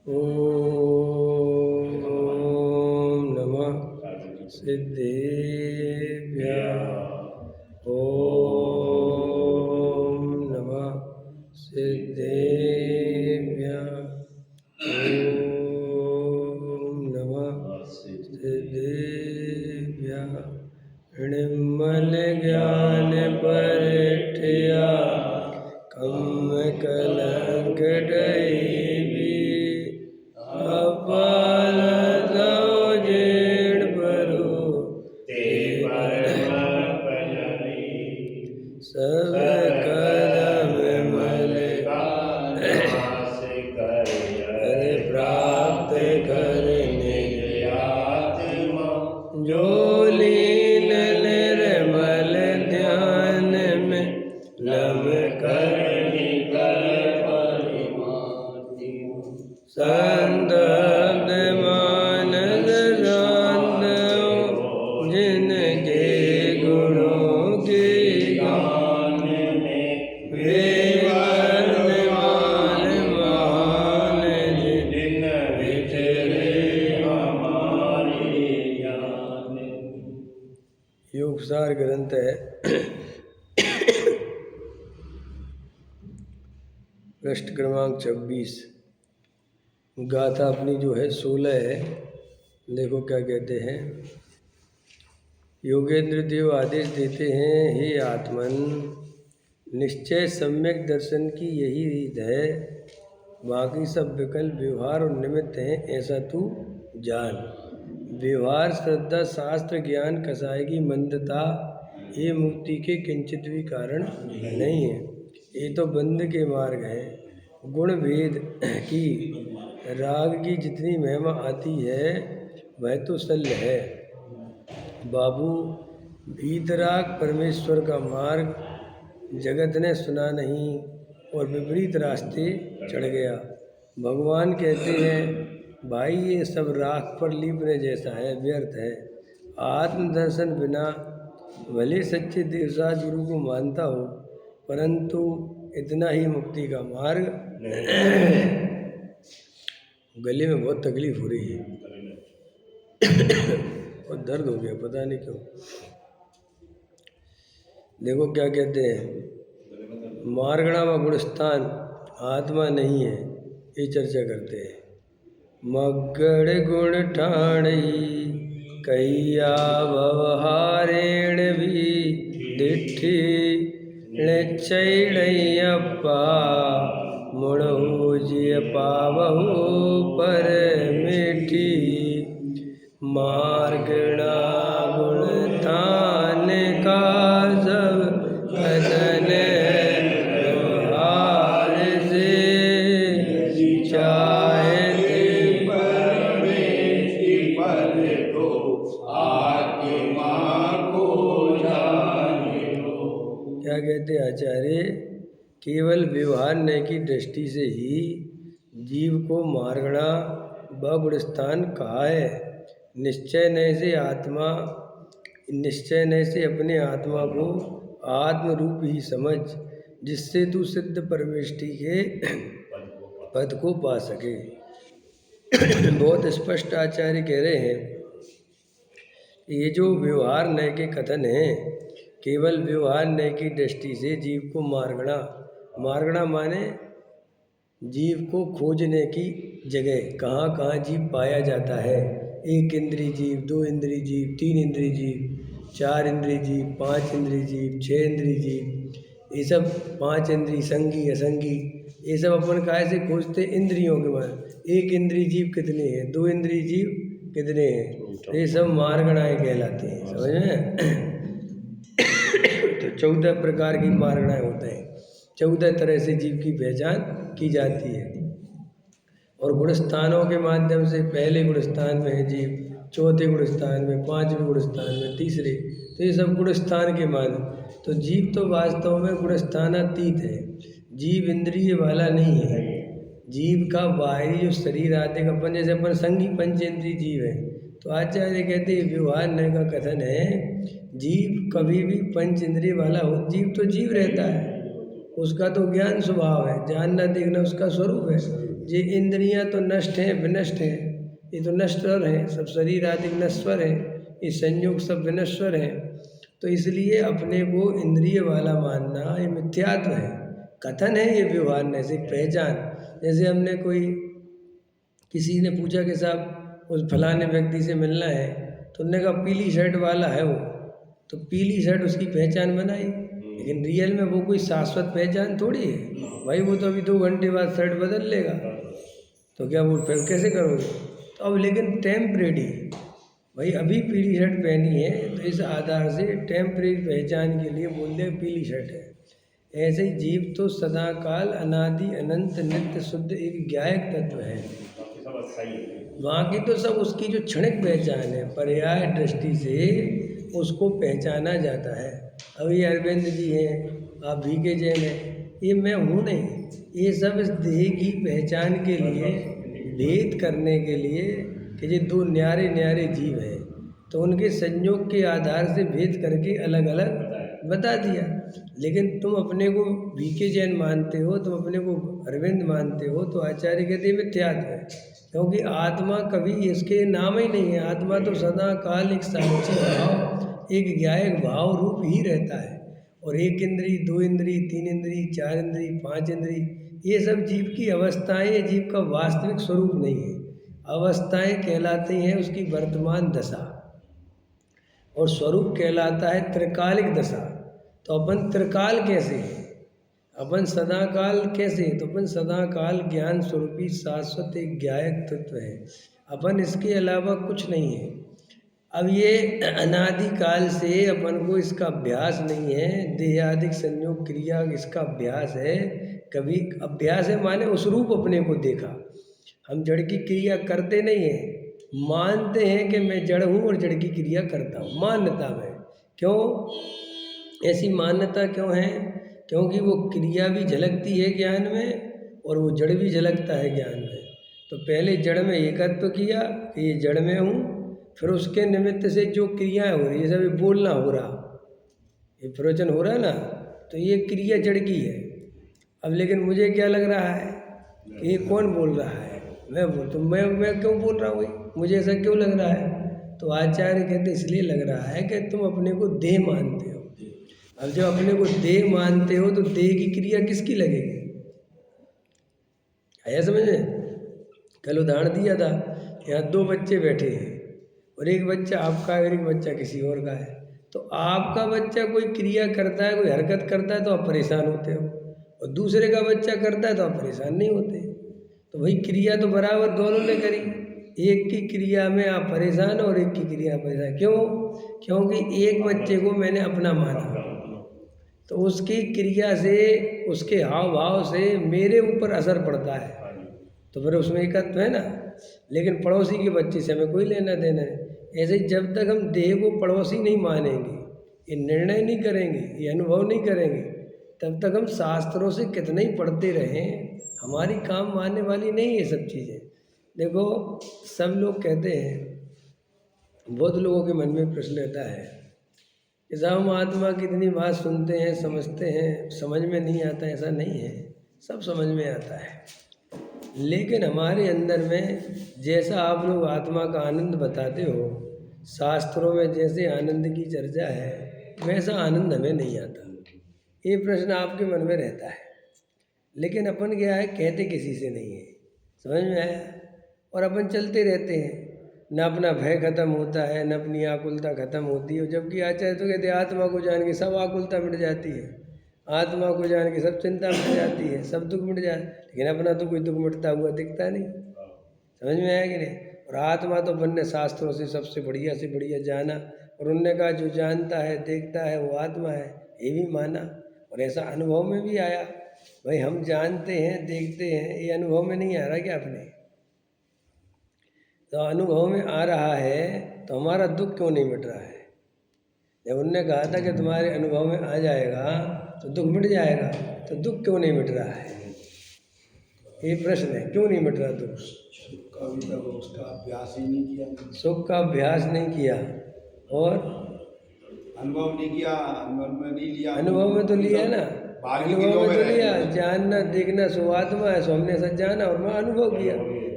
ओम नमः सिद्धेभ्यः। ओम नमः सिद्धेभ्यः। ओम नमः सिद्धेभ्यः। निर्मल ज्ञान परिठया कम कलंक डैवी अपाल दो जेड़ परो सब कदम मल प्राप्त करने जो लीन निर्मल ध्यान में लम कर संदग्ध मानस शांत जिनके गुणों के गान में वे वर्णमान महान जिन विचरे हमारे ज्ञान। योगसार ग्रंथ है, पृष्ठ क्रमांक 26। गाथा अपनी जो है 16 है। देखो क्या कहते हैं। योगेंद्र देव आदेश देते हैं, हे आत्मन, निश्चय सम्यक दर्शन की यही रीत है, बाकी सब विकल्प व्यवहार और निमित्त हैं, ऐसा तू जान। व्यवहार, श्रद्धा, शास्त्र, ज्ञान, कसाय की मंदता ये मुक्ति के किंचित भी कारण नहीं है। ये तो बंद के मार्ग हैं। गुण भेद की राग की जितनी महिमा आती है वह तो शल्य है। बाबू, वीतराग परमेश्वर का मार्ग जगत ने सुना नहीं और विपरीत रास्ते चढ़ गया। भगवान कहते हैं, भाई ये सब राख पर लीपने जैसा है, व्यर्थ है। आत्मदर्शन बिना भले सच्चे देवसाज गुरु को मानता हो, परंतु इतना ही मुक्ति का मार्ग। गले में बहुत तकलीफ हो रही है और दर्द हो गया, पता नहीं क्यों। देखो क्या कहते हैं। मार्गणा व गुणस्थान आत्मा नहीं है, ये चर्चा करते हैं। मगड़ गुण ठाणई कैया व्यवहारेण भी दिठी चैड़प्पा मुड़हु जिय पावहु पर मीठी। मार्गणा गुण थान का सब कथन व्यवहार से चाहे क्या कहते आचार्य, केवल व्यवहार नय की दृष्टि से ही जीव को मार्गणा व गुणस्थान कहा है। निश्चय नय से अपने आत्मा को आत्म रूप ही समझ, जिससे तू सिद्ध परमेष्टि के पद को पा सके। बहुत स्पष्ट आचार्य कह रहे हैं, ये जो व्यवहार नय के कथन हैं, केवल व्यवहार नय की दृष्टि से जीव को मार्गणा माने जीव को खोजने की जगह, कहाँ कहाँ जीव पाया जाता है। 1 इंद्रिय जीव, 2 इंद्रिय जीव, 3 इंद्रिय जीव, 4 इंद्रिय जीव, 5 इंद्रिय जीव, 6 इंद्रिय जीव, ये सब 5 इंद्रिय, संगी असंगी, ये सब अपन काहे से खोजते? इंद्रियों के मान। 1 इंद्रिय जीव कितने हैं, 2 इंद्रिय जीव कितने हैं, ये सब मार्गणाएं कहलाती हैं, समझ में। तो 14 प्रकार की मार्गणाएं होते हैं, 14 तरह से जीव की पहचान की जाती है। और गुणस्थानों के माध्यम से पहले गुणस्थान में है जीव, चौथे गुणस्थान में, 5वें गुणस्थान में, तीसरे, तो ये सब गुणस्थान के मान। तो जीव तो वास्तव में गुणस्थानातीत है, जीव इंद्रिय वाला नहीं है। जीव का बाहरी जो शरीर आदि का अपन, जैसे अपन संगी पंचेंद्रिय जीव है, तो आचार्य कहते हैं व्यवहार नय का कथन है, जीव कभी भी पंच इंद्रिय वाला हो, जीव तो जीव रहता है, उसका तो ज्ञान स्वभाव है, जानना देखना उसका स्वरूप है। ये इंद्रियां तो नष्ट हैं, विनष्ट हैं, ये तो नश्वर हैं, सब शरीर आदि नश्वर हैं, ये संयोग सब विनश्वर हैं। तो इसलिए अपने को इंद्रिय वाला मानना ये मिथ्यात्व है, कथन है, ये व्यवहार नहीं से पहचान। जैसे हमने कोई किसी ने पूछा कि साहब उस फलाने व्यक्ति से मिलना है, तो उन्होंने कहा पीली शर्ट वाला है वो, तो पीली शर्ट उसकी पहचान बनाई, लेकिन रियल में वो कोई शाश्वत पहचान थोड़ी है भाई। वो तो अभी 2 घंटे बाद शर्ट बदल लेगा, तो क्या वो फिर कैसे करोगे? तो अब लेकिन टेम्परेरी भाई, अभी पीली शर्ट पहनी है तो इस आधार से टेम्परेरी पहचान के लिए बोल दे पीली शर्ट है। ऐसे ही जीव तो सदा काल अनादि अनंत नित्य शुद्ध एक ज्ञायक तत्व है। बाकी तो सब उसकी जो क्षणिक पहचान है, पर्याय दृष्टि से उसको पहचाना जाता है। अभी अरविंद जी हैं, आप भीगे जैन हैं, ये मैं हूँ नहीं, ये सब इस देह की पहचान के लिए, भेद करने के लिए कि ये दो न्यारे न्यारे जीव हैं, तो उनके संयोग के आधार से भेद करके अलग अलग बता दिया। लेकिन तुम अपने को वीके जैन मानते हो, तुम अपने को अरविंद मानते हो, तो आचार्य कहते हैं मिथ्यात्व है, क्योंकि आत्मा कभी इसके नाम ही नहीं है। आत्मा तो सदा काल एक साक्षी भाव, एक ज्ञायक भाव रूप ही रहता है। और एक इंद्री, 2 इंद्री, 3 इंद्री, 4 इंद्री, 5 इंद्री, ये सब जीव की अवस्थाएं, ये जीव का वास्तविक स्वरूप नहीं है। अवस्थाएं कहलाती हैं उसकी वर्तमान दशा, और स्वरूप कहलाता है त्रिकालिक दशा। तो अपन त्रिकाल कैसे हैं, अपन सदाकाल कैसे हैं? तो अपन सदाकाल ज्ञान स्वरूपी शाश्वत एक ज्ञायक तत्व है, अपन इसके अलावा कुछ नहीं है। अब ये अनादि काल से अपन को इसका अभ्यास नहीं है, देहादिक संयोग क्रिया इसका अभ्यास है। कभी अभ्यास है माने उस रूप अपने को देखा, हम जड़ की क्रिया करते नहीं हैं, मानते हैं कि मैं जड़ हूँ और जड़ की क्रिया करता हूँ, मान्यता में। क्यों ऐसी मान्यता क्यों है? क्योंकि वो क्रिया भी झलकती है ज्ञान में और वो जड़ भी झलकता है ज्ञान में। तो पहले जड़ में एकत्व किया कि ये जड़ में हूँ, फिर उसके निमित्त से जो क्रियाएं हो रही है, जैसे अभी बोलना हो रहा, ये प्रवचन हो रहा है ना, तो ये क्रिया जड़ की है। अब लेकिन मुझे क्या लग रहा है कि ये कौन बोल रहा है, मैं बोल, तो मैं क्यों बोल रहा हूँ, मुझे ऐसा क्यों लग रहा है? तो आचार्य कहते इसलिए लग रहा है कि तुम अपने को देह मानते हो। अब जब अपने को देह मानते हो तो देह की क्रिया किसकी लगेगी? आया समझ में? कल उदाहरण दिया था, यहाँ 2 बच्चे बैठे हैं और एक बच्चा आपका है और एक बच्चा किसी और का है। तो आपका बच्चा कोई क्रिया करता है, कोई हरकत करता है तो आप परेशान होते हो, और दूसरे का बच्चा करता है तो आप परेशान नहीं होते। तो भाई क्रिया तो बराबर दोनों ने करी, एक की क्रिया में आप परेशान और एक की क्रिया परेशान। क्यों? क्योंकि एक बच्चे को मैंने अपना माना, तो उसकी क्रिया से, उसके हाव भाव से मेरे ऊपर असर पड़ता है, तो फिर उसमें एकत्व है ना। लेकिन पड़ोसी के बच्चे से हमें कोई लेना देना है। ऐसे ही जब तक हम देह को पड़ोसी नहीं मानेंगे, ये निर्णय नहीं करेंगे, ये अनुभव नहीं करेंगे, तब तक हम शास्त्रों से कितना ही पढ़ते रहें, हमारी काम आने वाली नहीं ये सब चीज़ें। देखो, सब लोग कहते हैं, बहुत लोगों के मन में प्रश्न रहता है कि साहब हम आत्मा की इतनी बात सुनते हैं, समझते हैं, समझ में नहीं आता। ऐसा नहीं है, सब समझ में आता है, लेकिन हमारे अंदर में जैसा आप लोग आत्मा का आनंद बताते हो, शास्त्रों में जैसे आनंद की चर्चा है, वैसा आनंद हमें नहीं आता। ये प्रश्न आपके मन में रहता है, लेकिन अपन क्या है, कहते किसी से नहीं है, समझ में आया? और अपन चलते रहते हैं, न अपना भय खत्म होता है, न अपनी आकुलता खत्म होती है। जबकि आचार्य तो कहते आत्मा को जान के सब आकुलता मिट जाती है, आत्मा को जान के सब चिंता मिट जाती है, सब दुख मिट जाए, लेकिन अपना तो कोई दुख मिटता हुआ दिखता नहीं। समझ में आया कि नहीं? और आत्मा तो बनने शास्त्रों से सबसे बढ़िया जाना, और उनने कहा जो जानता है देखता है वो आत्मा है, ये भी माना। और ऐसा अनुभव में भी आया, भाई हम जानते हैं देखते हैं, ये अनुभव में नहीं आ रहा क्या अपने? तो अनुभव में आ रहा है तो हमारा दुख क्यों नहीं मिट रहा है? जब उनने कहा था कि तुम्हारे अनुभव में आ जाएगा तो दुख मिट जाएगा, तो दुख क्यों नहीं मिट रहा है? ये प्रश्न है, क्यों नहीं मिट रहा दुख? उसका अभ्यास ही नहीं किया, सुख का अभ्यास नहीं किया और अनुभव नहीं किया, अनुभव में नहीं लिया। अनुभव में तो लिया है ना, बाकी अनुभव किलो में में तो रह लिया, गए। जानना देखना सो आत्मा है, सो हमने ऐसा जाना और मैं अनुभव किया।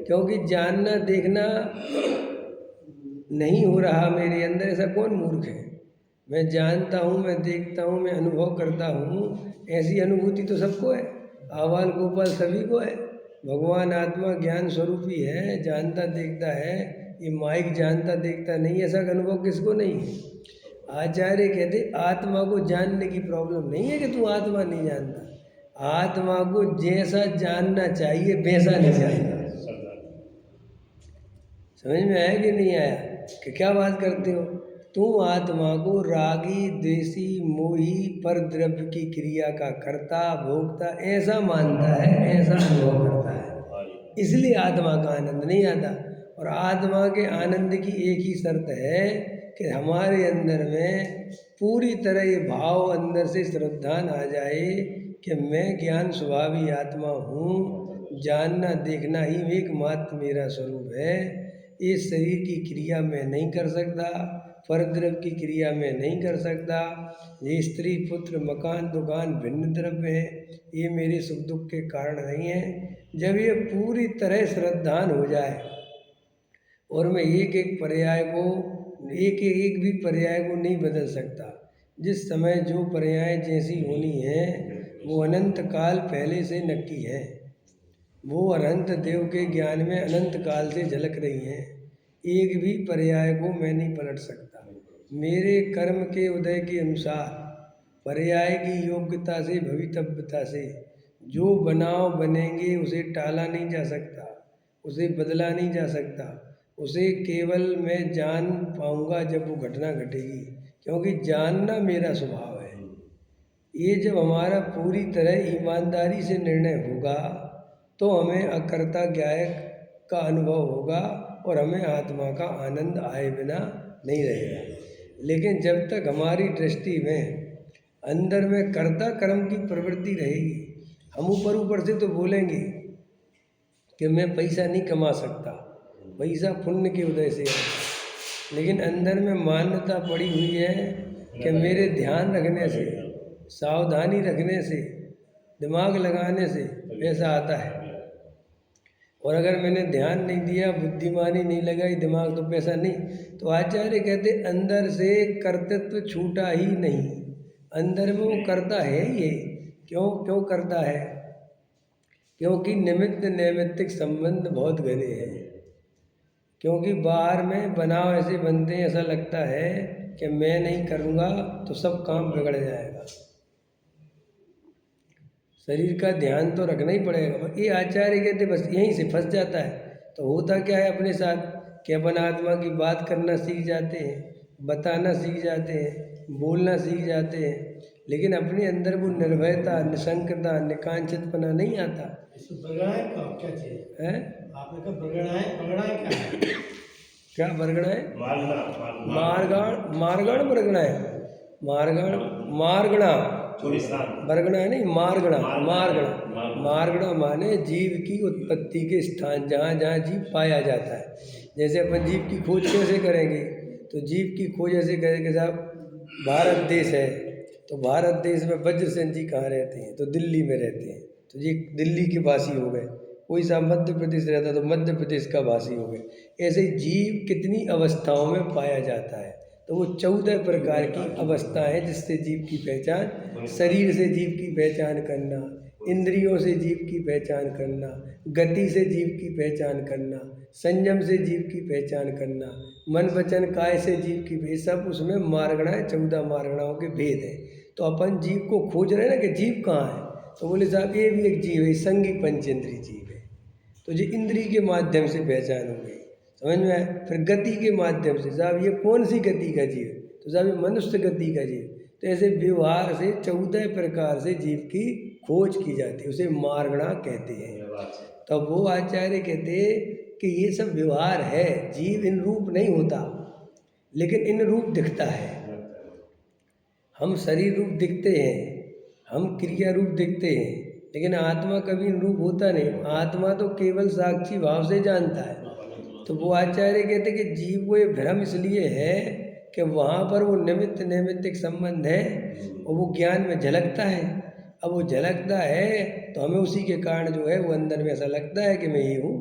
क्योंकि जानना देखना नहीं हो रहा मेरे अंदर, ऐसा कौन मूर्ख है। मैं जानता हूँ, मैं देखता हूँ, मैं अनुभव करता हूँ, ऐसी अनुभूति तो सबको है, आबाल गोपाल सभी को है। भगवान आत्मा ज्ञान स्वरूपी है, जानता देखता है। ये माइक जानता देखता नहीं, ऐसा अनुभव किसको नहीं है। आचार्य कहते आत्मा को जानने की प्रॉब्लम नहीं है कि तू आत्मा नहीं जानता, आत्मा को जैसा जानना चाहिए वैसा नहीं जानता। समझ में आया कि नहीं आया कि क्या बात करते हो। तू आत्मा को रागी द्वेषी मोही पर द्रव्य की क्रिया का कर्ता भोक्ता ऐसा मानता है, ऐसा अनुभव करता है, इसलिए आत्मा का आनंद नहीं आता। और आत्मा के आनंद की एक ही शर्त है कि हमारे अंदर में पूरी तरह ये भाव अंदर से श्रद्धान आ जाए कि मैं ज्ञान स्वभावी आत्मा हूँ, जानना देखना ही एकमात्र मेरा स्वरूप है। इस शरीर की क्रिया मैं नहीं कर सकता, परद्रव्य की क्रिया मैं नहीं कर सकता। ये स्त्री पुत्र मकान दुकान भिन्न द्रव्य है, ये मेरे सुख दुख के कारण नहीं है। जब ये पूरी तरह श्रद्धान हो जाए और मैं एक एक पर्याय को, एक एक भी पर्याय को नहीं बदल सकता, जिस समय जो पर्याय जैसी होनी है वो अनंत काल पहले से नक्की है, वो अनंत देव के ज्ञान में अनंत काल से झलक रही हैं। एक भी पर्याय को मैं नहीं पलट सकता। मेरे कर्म के उदय के अनुसार पर्याय की योग्यता से भवितव्यता से जो बनाव बनेंगे उसे टाला नहीं जा सकता, उसे बदला नहीं जा सकता। उसे केवल मैं जान पाऊंगा जब वो घटना घटेगी, क्योंकि जानना मेरा स्वभाव है। ये जब हमारा पूरी तरह ईमानदारी से निर्णय होगा तो हमें अकर्ता ज्ञायक का अनुभव होगा और हमें आत्मा का आनंद आए बिना नहीं रहेगा। लेकिन जब तक हमारी दृष्टि में अंदर में कर्ता कर्म की प्रवृत्ति रहेगी, हम ऊपर ऊपर से तो बोलेंगे कि मैं पैसा नहीं कमा सकता, पैसा पुण्य के उदय से है, लेकिन अंदर में मान्यता पड़ी हुई है कि मेरे ध्यान रखने से, सावधानी रखने से, दिमाग लगाने से पैसा आता है। और अगर मैंने ध्यान नहीं दिया, बुद्धिमानी नहीं लगाई, दिमाग तो पैसा नहीं। तो आचार्य कहते अंदर से कर्तृत्व छूटा ही नहीं, अंदर में वो करता है ये। क्यों क्यों करता है? क्योंकि निमित्त नैमित्तिक संबंध बहुत घने हैं। क्योंकि बाहर में बनाव ऐसे बनते हैं, ऐसा लगता है कि मैं नहीं करूँगा तो सब काम बिगड़ जाएगा, शरीर का ध्यान तो रखना ही पड़ेगा। ये आचार्य कहते बस यहीं से फंस जाता है। तो होता क्या है अपने साथ कि अपन आत्मा की बात करना सीख जाते हैं, बताना सीख जाते हैं, बोलना सीख जाते हैं, लेकिन अपने अंदर वो निर्भयता, निशंकता, निकांचितपना नहीं आता बरगड़ाएं का क्या चीज है। आपने कहा बरगड़ाएं क्या है? क्या बरगड़ा है? मारगाड़, मारगाड़ बरगड़ा है, मारगाड़ मारगड़ा, बरगड़ा है नहीं, मारगड़ा। मारगड़ा, मारगड़ा माने जीव की उत्पत्ति के स्थान, जहाँ जहाँ जीव पाया जाता है। जैसे अपन जीव की खोज कैसे करेंगे? तो जीव की खोज ऐसे करेंगे साहब, भारत देश है तो भारत देश में वज्रसेन जी कहाँ रहते हैं? तो दिल्ली में रहते हैं, तो ये दिल्ली के वासी हो गए। कोई सा मध्य प्रदेश रहता तो मध्य प्रदेश का वासी हो गए। ऐसे जीव कितनी अवस्थाओं में पाया जाता है, तो वो 14 प्रकार की अवस्था है जिससे जीव की पहचान, शरीर से जीव की पहचान करना, इंद्रियों से जीव की पहचान करना, गति से जीव की पहचान करना, संयम से जीव की पहचान करना, मन वचन काय से जीव की भेद, सब उसमें मारगणाएं, 14 मारगणाओं के भेद हैं। तो अपन जीव को खोज रहे हैं ना कि जीव कहाँ है, तो बोले साहब ये भी एक जीव है, संगी पंचेंद्रीय जीव है। तो ये इंद्रिय के माध्यम से पहचान हो गई, समझ में आया। फिर गति के माध्यम से, साहब ये कौन सी गति का जीव? तो साहब ये मनुष्य गति का जीव। तो ऐसे व्यवहार से 14 प्रकार से जीव की खोज की जाती है, उसे मारगणा कहते हैं। तब वो आचार्य कहते कि ये सब व्यवहार है, जीव इन रूप नहीं होता, लेकिन इन रूप दिखता है। हम शरीर रूप दिखते हैं, हम क्रिया रूप दिखते हैं, लेकिन आत्मा कभी इन रूप होता नहीं। आत्मा तो केवल साक्षी भाव से जानता है। तो वो आचार्य कहते कि जीव को ये भ्रम इसलिए है कि वहाँ पर वो निमित्त नैमित्तिक संबंध है और वो ज्ञान में झलकता है। अब वो झलकता है तो हमें उसी के कारण जो है वो अंदर में ऐसा लगता है कि मैं ये हूँ,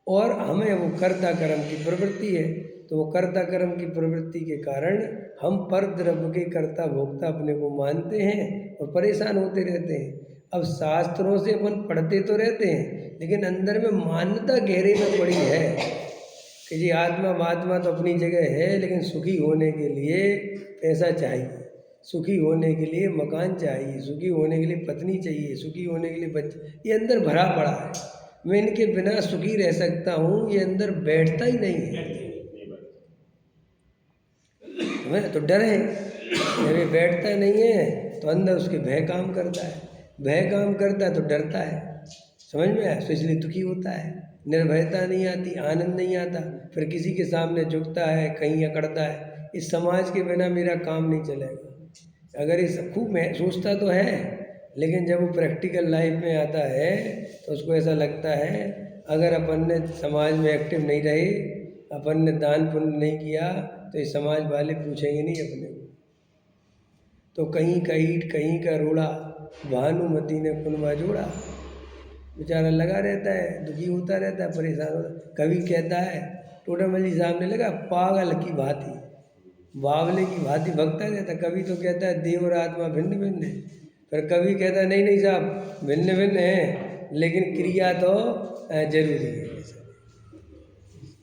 और हमें वो कर्ता कर्म की प्रवृत्ति है। तो वो कर्ता कर्म की प्रवृत्ति के कारण हम पर द्रव्य के कर्ता भोक्ता अपने को मानते हैं और परेशान होते रहते हैं। अब शास्त्रों से अपन पढ़ते तो रहते हैं, लेकिन अंदर में मान्यता गहरे में पड़ी है कि जी आत्मा महात्मा तो अपनी जगह है, लेकिन सुखी होने के लिए पैसा चाहिए, सुखी होने के लिए मकान चाहिए, सुखी होने के लिए पत्नी चाहिए, सुखी होने के लिए बच्चे, ये अंदर भरा पड़ा है। मैं इनके बिना सुखी रह सकता हूँ, ये अंदर बैठता ही नहीं है। हमें तो डर है, जब ये बैठता नहीं है तो अंदर उसके भय काम करता है, भय काम करता है तो डरता है, समझ में आया? तो इसलिए दुखी होता है, निर्भयता नहीं आती, आनंद नहीं आता, फिर किसी के सामने झुकता है, कहीं अकड़ता है। इस समाज के बिना मेरा काम नहीं चलेगा। अगर इस खूब मैं सोचता तो है, लेकिन जब वो प्रैक्टिकल लाइफ में आता है तो उसको ऐसा लगता है अगर अपन ने समाज में एक्टिव नहीं रहे, अपन ने दान पुण्य नहीं किया, तो ये समाज वाले पूछेंगे नहीं अपने को। तो कहीं का ईंट कहीं का रोड़ा, भानुमती ने कुनवा जोड़ा। बेचारा लगा रहता है, दुखी होता रहता है, परेशान होता है। कभी कहता है, टोडामल जी सामने लगा, पागल की भांति, बावले की भांति भगता रहता है। कभी तो कहता है देव और आत्मा भिन्न भिन्न है, फिर कभी कहता है नहीं नहीं साहब भिन्न भिन्न है, लेकिन क्रिया तो जरूरी है,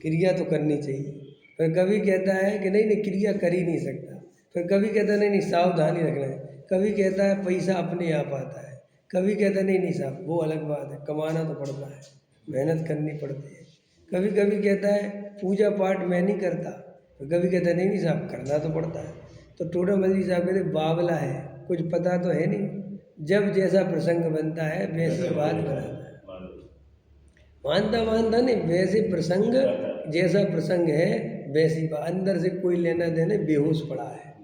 क्रिया तो करनी चाहिए। फिर कभी कहता है कि नहीं नहीं क्रिया कर ही नहीं सकता, फिर कभी कहता है नहीं नहीं सावधानी रखना है, कभी कहता है पैसा अपने आप आता है, कभी कहता है नहीं नहीं साहब वो अलग बात है, कमाना तो पड़ता है, मेहनत करनी पड़ती है। कभी कभी कहता है पूजा पाठ मैं नहीं करता, फिर कभी कहता है नहीं नहीं साहब करना तो पड़ता है। तो टोडामल जी साहब कहते बावला है, कुछ पता तो है नहीं, जब जैसा प्रसंग बनता है वैसी बात बनाता है। मानता मानता नहीं, वैसे प्रसंग जैसा प्रसंग है वैसी बात, अंदर से कोई लेना देने, बेहोश पड़ा है,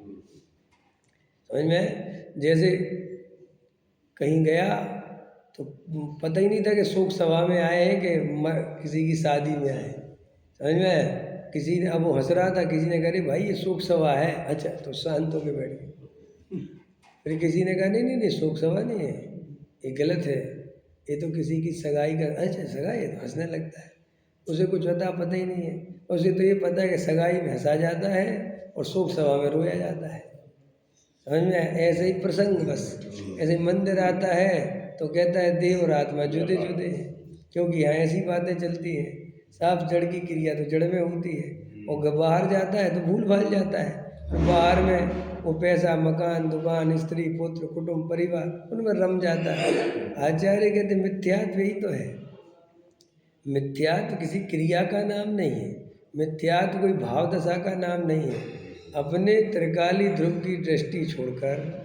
समझ में? जैसे कहीं गया तो पता ही नहीं था कि शोक सभा में आए हैं कि किसी की शादी में आए, समझ में आया? किसी ने, अब वो हंस रहा था, किसी ने कहा अरे भाई ये शोक सभा है, अच्छा तो शांत होकर बैठ गए। फिर किसी ने कहा नहीं नहीं नहीं शोक सभा नहीं है, ये गलत है, ये तो किसी की सगाई का, अच्छा सगाई है, तो हंसने लगता है। उसे कुछ पता ही नहीं है, उसे तो ये पता है कि सगाई में हंसा जाता है और शोक सभा में रोया जाता है, समझ में? ऐसे ही प्रसंग, बस ऐसे मंदिर आता है तो कहता है देह और आत्मा जुदे जुदे हैं, क्योंकि यहाँ ऐसी बातें चलती हैं। साफ जड़ की क्रिया तो जड़ में होती है, और बाहर जाता है तो भूल भाल जाता है। बाहर में वो पैसा, मकान, दुकान, स्त्री, पुत्र, कुटुंब, परिवार, उनमें रम जाता है। आचार्य कहते मिथ्यात्व यही तो है। मिथ्यात्व किसी क्रिया का नाम नहीं है, मिथ्यात्व कोई भाव दशा का नाम नहीं है। अपने त्रिकाली ध्रुव की दृष्टि छोड़कर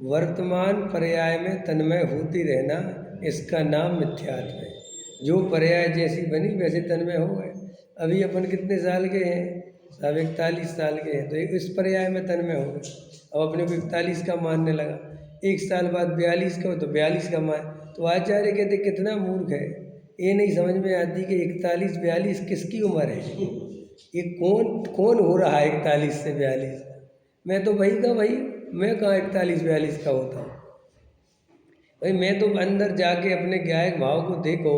वर्तमान पर्याय में तन्मय होती रहना, इसका नाम मिथ्यात्व है। जो पर्याय जैसी बनी वैसे तन्मय हो गए। अभी अपन कितने साल के हैं? सब 41 साल के हैं, तो इस पर्याय में तन्मय हो गए। अब अपने को 41 का मानने लगा, 1 साल बाद 42 का हो तो 42 का मान। तो आचार्य कहते कितना मूर्ख है, ये नहीं समझ में आती कि 41 42 किसकी उम्र है, ये कौन कौन हो रहा है 41 से 42? मैं तो भाई का भाई, मैं कहाँ 41 42 का होता हूँ भाई। मैं तो अंदर जाके अपने गायक भाव को देखो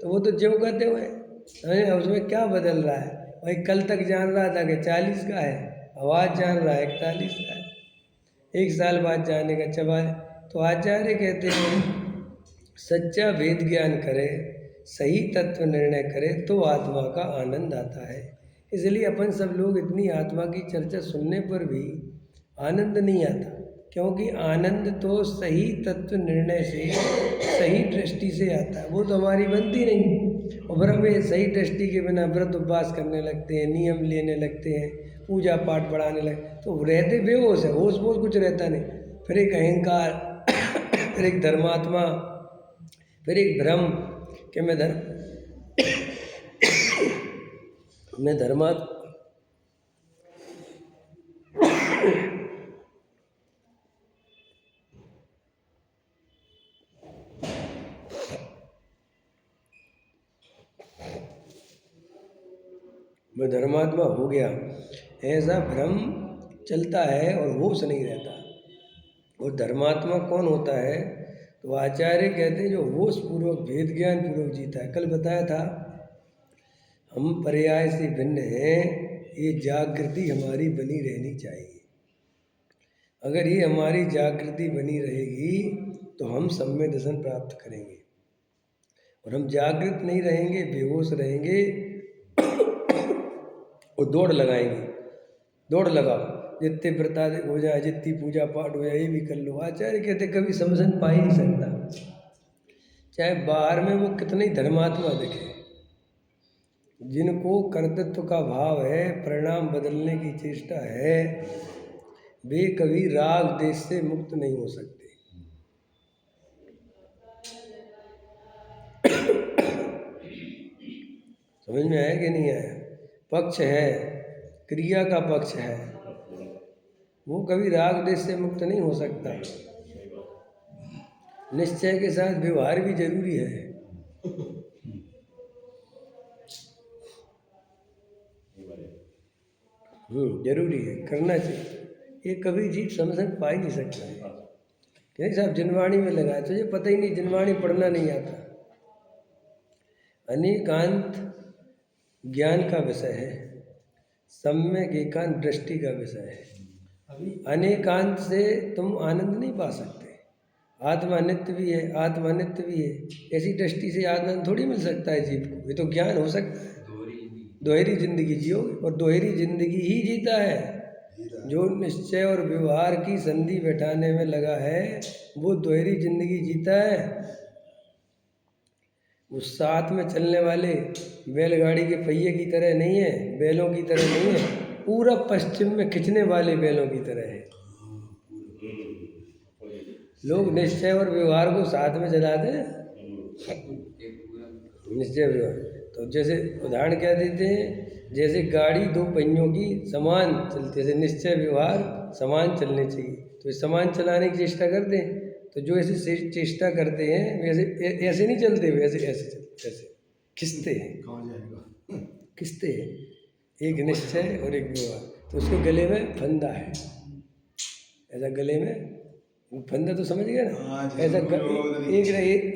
तो वो तो ज्यों कहते हुए, उसमें क्या बदल रहा है भाई? कल तक जान रहा था कि 40 का है, आवाज़ जान रहा है 41 का है, 1 साल बाद जाने का चबा। तो आचार्य कहते हैं सच्चा वेद ज्ञान करे, सही तत्व निर्णय करे तो आत्मा का आनंद आता है। इसलिए अपन सब लोग इतनी आत्मा की चर्चा सुनने पर भी आनंद नहीं आता, क्योंकि आनंद तो सही तत्व निर्णय से, सही दृष्टि से आता है। वो तो हमारी बनती नहीं, और फिर हम सही दृष्टि के बिना व्रत उपवास करने लगते हैं, नियम लेने लगते हैं, पूजा पाठ बढ़ाने लगते, तो रहते बेहोश है, होश बोश कुछ रहता नहीं। फिर एक अहंकार, फिर एक धर्मात्मा, फिर एक भ्रम कि मैं धर्मात्मा, मैं धर्मात्मा हो गया, ऐसा भ्रम चलता है और होश नहीं रहता। और धर्मात्मा कौन होता है? तो आचार्य कहते हैं जो होश पूर्वक भेद ज्ञान पूर्वक जीता है। कल बताया था हम पर्याय से भिन्न हैं, ये जागृति हमारी बनी रहनी चाहिए। अगर ये हमारी जागृति बनी रहेगी तो हम सम्यक दर्शन प्राप्त करेंगे। और हम जागृत नहीं रहेंगे, बेहोश रहेंगे और दौड़ लगाएंगे। दौड़ लगाओ, जितने व्रत हो जाए, जितनी पूजा पाठ हो जाए, ये भी कर लो। आचार्य कहते कभी समझन पा ही नहीं सकता, चाहे बाहर में वो कितने धर्मात्मा दिखे। जिनको कर्तृत्व का भाव है, परिणाम बदलने की चेष्टा है, वे कभी राग देश से मुक्त नहीं हो सकते। समझ में आया कि नहीं आया? पक्ष है, क्रिया का पक्ष है, वो कभी राग देश से मुक्त नहीं हो सकता। निश्चय के साथ व्यवहार भी जरूरी है। जरूरी है, करना चाहिए। ये कभी जीव समझ पा ही नहीं सकता है। नहीं साहब जिनवाणी में लगा, तुझे पता ही नहीं, जिनवाणी पढ़ना नहीं आता। अनेकांत ज्ञान का विषय है, सम्यक एकांत दृष्टि का विषय है। अनेकांत से तुम आनंद नहीं पा सकते। आत्मा नित्य भी है, आत्मा नित्य भी है। ऐसी दृष्टि से आनंद थोड़ी मिल सकता है जीव को। ये तो ज्ञान हो सकता है। दोहरी जिंदगी जियो, और दोहरी जिंदगी ही जीता है। जो निश्चय और व्यवहार की संधि बैठाने में लगा है, वो दोहरी जिंदगी जीता है। उस साथ में चलने वाले बैलगाड़ी के पहिए की तरह नहीं है, बैलों की तरह नहीं है, पूरब पश्चिम में खिंचने वाले बैलों की तरह है। लोग निश्चय और व्यवहार को साथ में चलाते हैं। निश्चय व्यवहार तो जैसे उदाहरण क्या देते हैं, जैसे गाड़ी दो पहियों की समान चलती है, जैसे निश्चय व्यवहार समान चलने चाहिए। तो समान चलाने की चेष्टा करते हैं। तो जो ऐसे चेष्टा करते हैं वैसे ऐसे नहीं चलते, वैसे ऐसे चलते, ऐसे खिंचते हैं। खिंचते हैं, एक निश्चय और एक व्यवहार। तो उसके गले में फंदा है, ऐसा गले में फंदा, तो समझ गया ना? ऐसा एक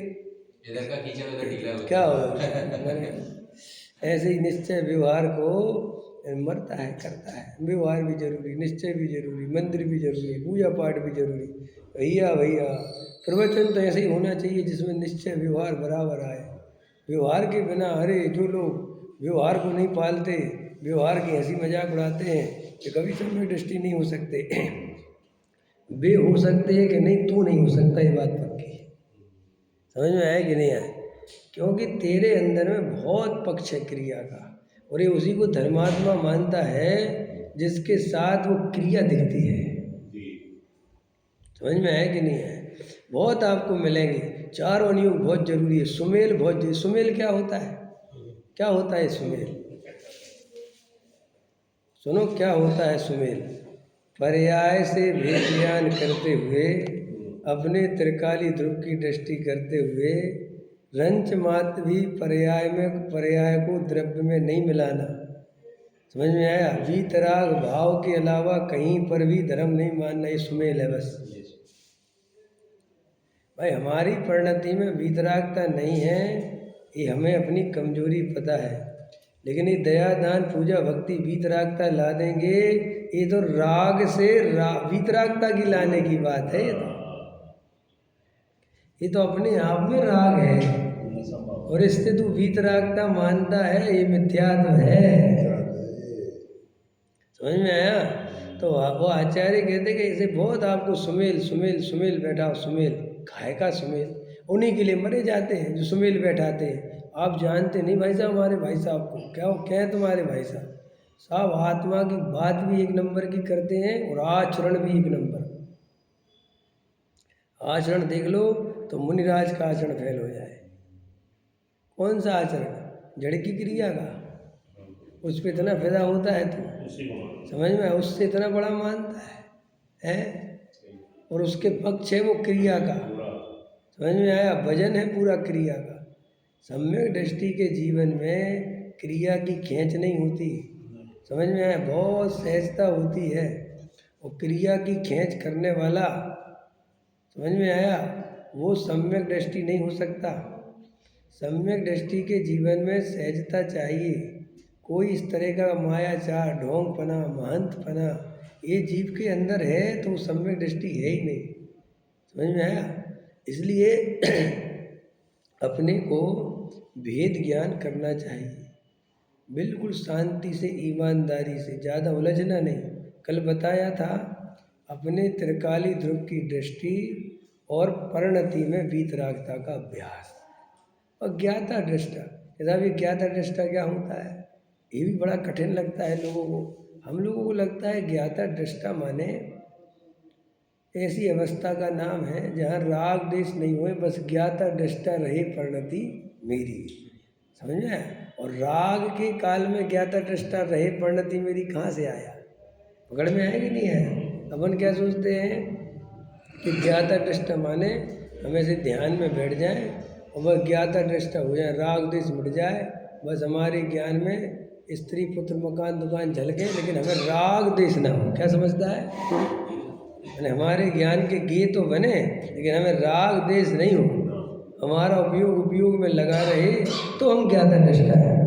क्या होगा मैंने ऐसे ही निश्चय व्यवहार को मरता है, करता है। व्यवहार भी जरूरी, निश्चय भी जरूरी, मंदिर भी जरूरी, पूजा पाठ भी जरूरी। भैया प्रवचन तो ऐसे ही होना चाहिए जिसमें निश्चय व्यवहार बराबर आए। व्यवहार के बिना, अरे जो लोग व्यवहार को नहीं पालते, व्यवहार की हंसी मजाक उड़ाते हैं, ये कभी सम्यक दृष्टि नहीं हो सकते। वे हो सकते हैं कि नहीं, तू नहीं हो सकता, ये बात पक्की। समझ में आया कि नहीं आया? क्योंकि तेरे अंदर में बहुत पक्ष है क्रिया का, और ये उसी को धर्मात्मा मानता है जिसके साथ वो क्रिया दिखती है। समझ में आया कि नहीं आया? बहुत आपको मिलेंगे। चारों अनुयोग बहुत जरूरी है। सुमेल बहुत जरूरी। सुमेल क्या होता है? क्या होता है सुमेल? सुनो क्या होता है सुमेल। पर्याय से भेद ज्ञान करते हुए, अपने त्रिकाली ध्रुव की दृष्टि करते हुए, रंच मात्र भी पर्याय को द्रव्य में नहीं मिलाना। समझ में आया? वीतराग भाव के अलावा कहीं पर भी धर्म नहीं मानना, ये सुमेल है बस। भाई हमारी परिणति में वीतरागता नहीं है, ये हमें अपनी कमजोरी पता है। लेकिन ये दया दान पूजा भक्ति वीतरागता ला देंगे, ये तो राग से वीतरागता की लाने की बात है। ये तो अपने आप में राग है, और इससे तू वीतरागता मानता है, ये मिथ्यात्व है। समझ में आया? तो वो आचार्य कहते कि इसे बहुत आपको सुमेल बैठाओ। सुमेल खाए का सुमेल, उन्हीं के लिए मरे जाते हैं जो सुमेल बैठाते हैं। आप जानते नहीं भाई साहब, हमारे भाई साहब को क्या है तुम्हारे भाई साहब आत्मा की बात भी एक नंबर की करते हैं, और आचरण भी एक नंबर। आचरण देख लो तो मुनिराज का आचरण फेल हो जाए। कौन सा आचरण? जड़ की क्रिया का, उस पर इतना फायदा होता है तो समझ में, उससे इतना बड़ा मानता है? और उसके पक्ष है वो क्रिया का। समझ में आया? भजन है पूरा क्रिया का। सम्यक दृष्टि के जीवन में क्रिया की खींच नहीं होती। समझ में आया? बहुत सहजता होती है, और क्रिया की खींच करने वाला, समझ में आया, वो सम्यक दृष्टि नहीं हो सकता। सम्यक दृष्टि के जीवन में सहजता चाहिए। कोई इस तरह का मायाचार, ढोंगपना, महंतपना ये जीव के अंदर है तो वो सम्यक दृष्टि है ही नहीं। समझ में आया? इसलिए अपने को भेद ज्ञान करना चाहिए, बिल्कुल शांति से, ईमानदारी से, ज़्यादा उलझना नहीं। कल बताया था अपने त्रिकाली ध्रुव की दृष्टि और परिणति में वीतरागता का अभ्यास और ज्ञाता दृष्टा। यदा भी ज्ञाता दृष्टा क्या होता है ये भी बड़ा कठिन लगता है लोगों को। हम लोगों को लगता है ज्ञाता दृष्टा माने ऐसी अवस्था का नाम है जहाँ राग देश नहीं हुए, बस ज्ञाता दृष्टा रहे परिणति मेरी। समझ में आया? और राग के काल में ज्ञाता दृष्टा रहे परिणति मेरी कहाँ से आया? पकड़ में आया कि नहीं आया? अपन क्या सोचते हैं कि ज्ञाता दृष्टा माने हम ऐसे ध्यान में बैठ जाएं और बस ज्ञाता दृष्टा हो जाए, राग देश मिट जाए, बस हमारे ज्ञान में स्त्री पुत्र मकान दुकान झलके, लेकिन हमें राग देश ना हो। क्या समझता है? यानी हमारे ज्ञान के गे तो बने लेकिन हमें राग देश नहीं हो, हमारा उपयोग में लगा रहे तो हम ज्ञाता दृष्टा है।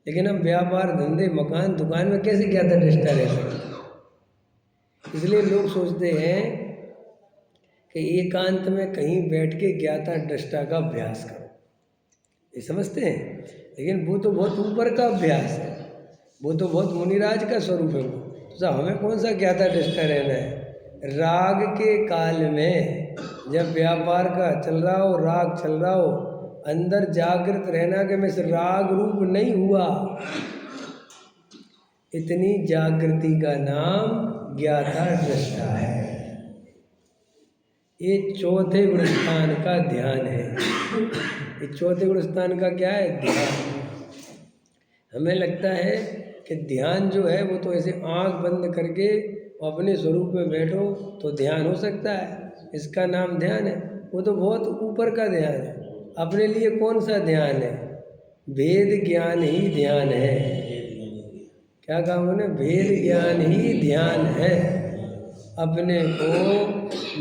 लेकिन हम व्यापार धंधे मकान दुकान में कैसे ज्ञाता दृष्टा रह सकते? इसलिए लोग सोचते हैं कि एकांत में कहीं बैठ के ज्ञाता दृष्टा का अभ्यास करो, ये समझते हैं। लेकिन वो तो बहुत ऊपर का अभ्यास है, वो तो बहुत मुनिराज का स्वरूप है। वो तो हमें कौन सा ज्ञाता दृष्टा रहना है? राग के काल में जब व्यापार का चल रहा हो, राग चल रहा हो, अंदर जागृत रहना कि मैं राग रूप नहीं हुआ, इतनी जागृति का नाम ज्ञाता दृष्टा है। ये चौथे गुण स्थान का ध्यान है। ये चौथे गुण स्थान का क्या है? ध्यान। हमें लगता है कि ध्यान जो है वो तो ऐसे आंख बंद करके अपने स्वरूप में बैठो तो ध्यान हो सकता है, इसका नाम ध्यान है। वो तो बहुत ऊपर का ध्यान है। अपने लिए कौन सा ध्यान है? भेद ज्ञान ही ध्यान है। क्या कहा उन्होंने? भेद ज्ञान ही ध्यान है। अपने को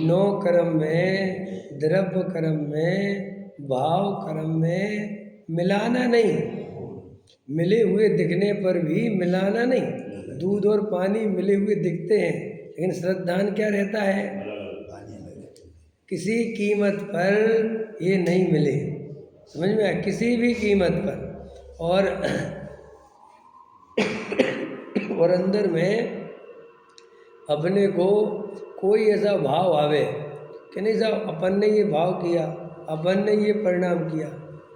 नौ कर्म में, द्रव्य कर्म में, भाव कर्म में मिलाना नहीं। मिले हुए दिखने पर भी मिलाना नहीं। दूध और पानी मिले हुए दिखते हैं लेकिन श्रद्धान क्या रहता है? किसी कीमत पर ये नहीं मिले। समझ में आया? किसी भी कीमत पर। और अंदर में अपने को कोई ऐसा भाव आवे कि नहीं साहब अपन ने ये भाव किया, अपन ने ये परिणाम किया,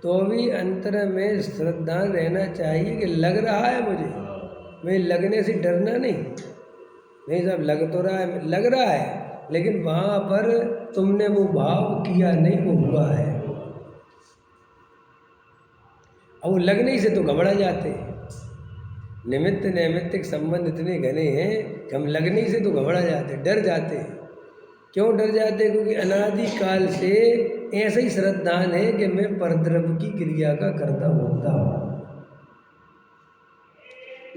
तो भी अंतर में श्रद्धा रहना चाहिए कि लग रहा है मुझे, मैं लगने से डरना नहीं साहब लग तो रहा है, लग रहा है, लेकिन वहाँ पर तुमने वो भाव किया नहीं, वो हुआ है। अब वो लगने ही से तो घबरा जाते हैं। निमित्त नैमित्तिक संबंध इतने घने हैं कि हम लगने से तो घबरा जाते, डर जाते हैं। क्यों डर जाते? क्योंकि अनादि काल से ऐसे ही श्रद्धान है कि मैं परद्रव्य की क्रिया का करता होता हूँ।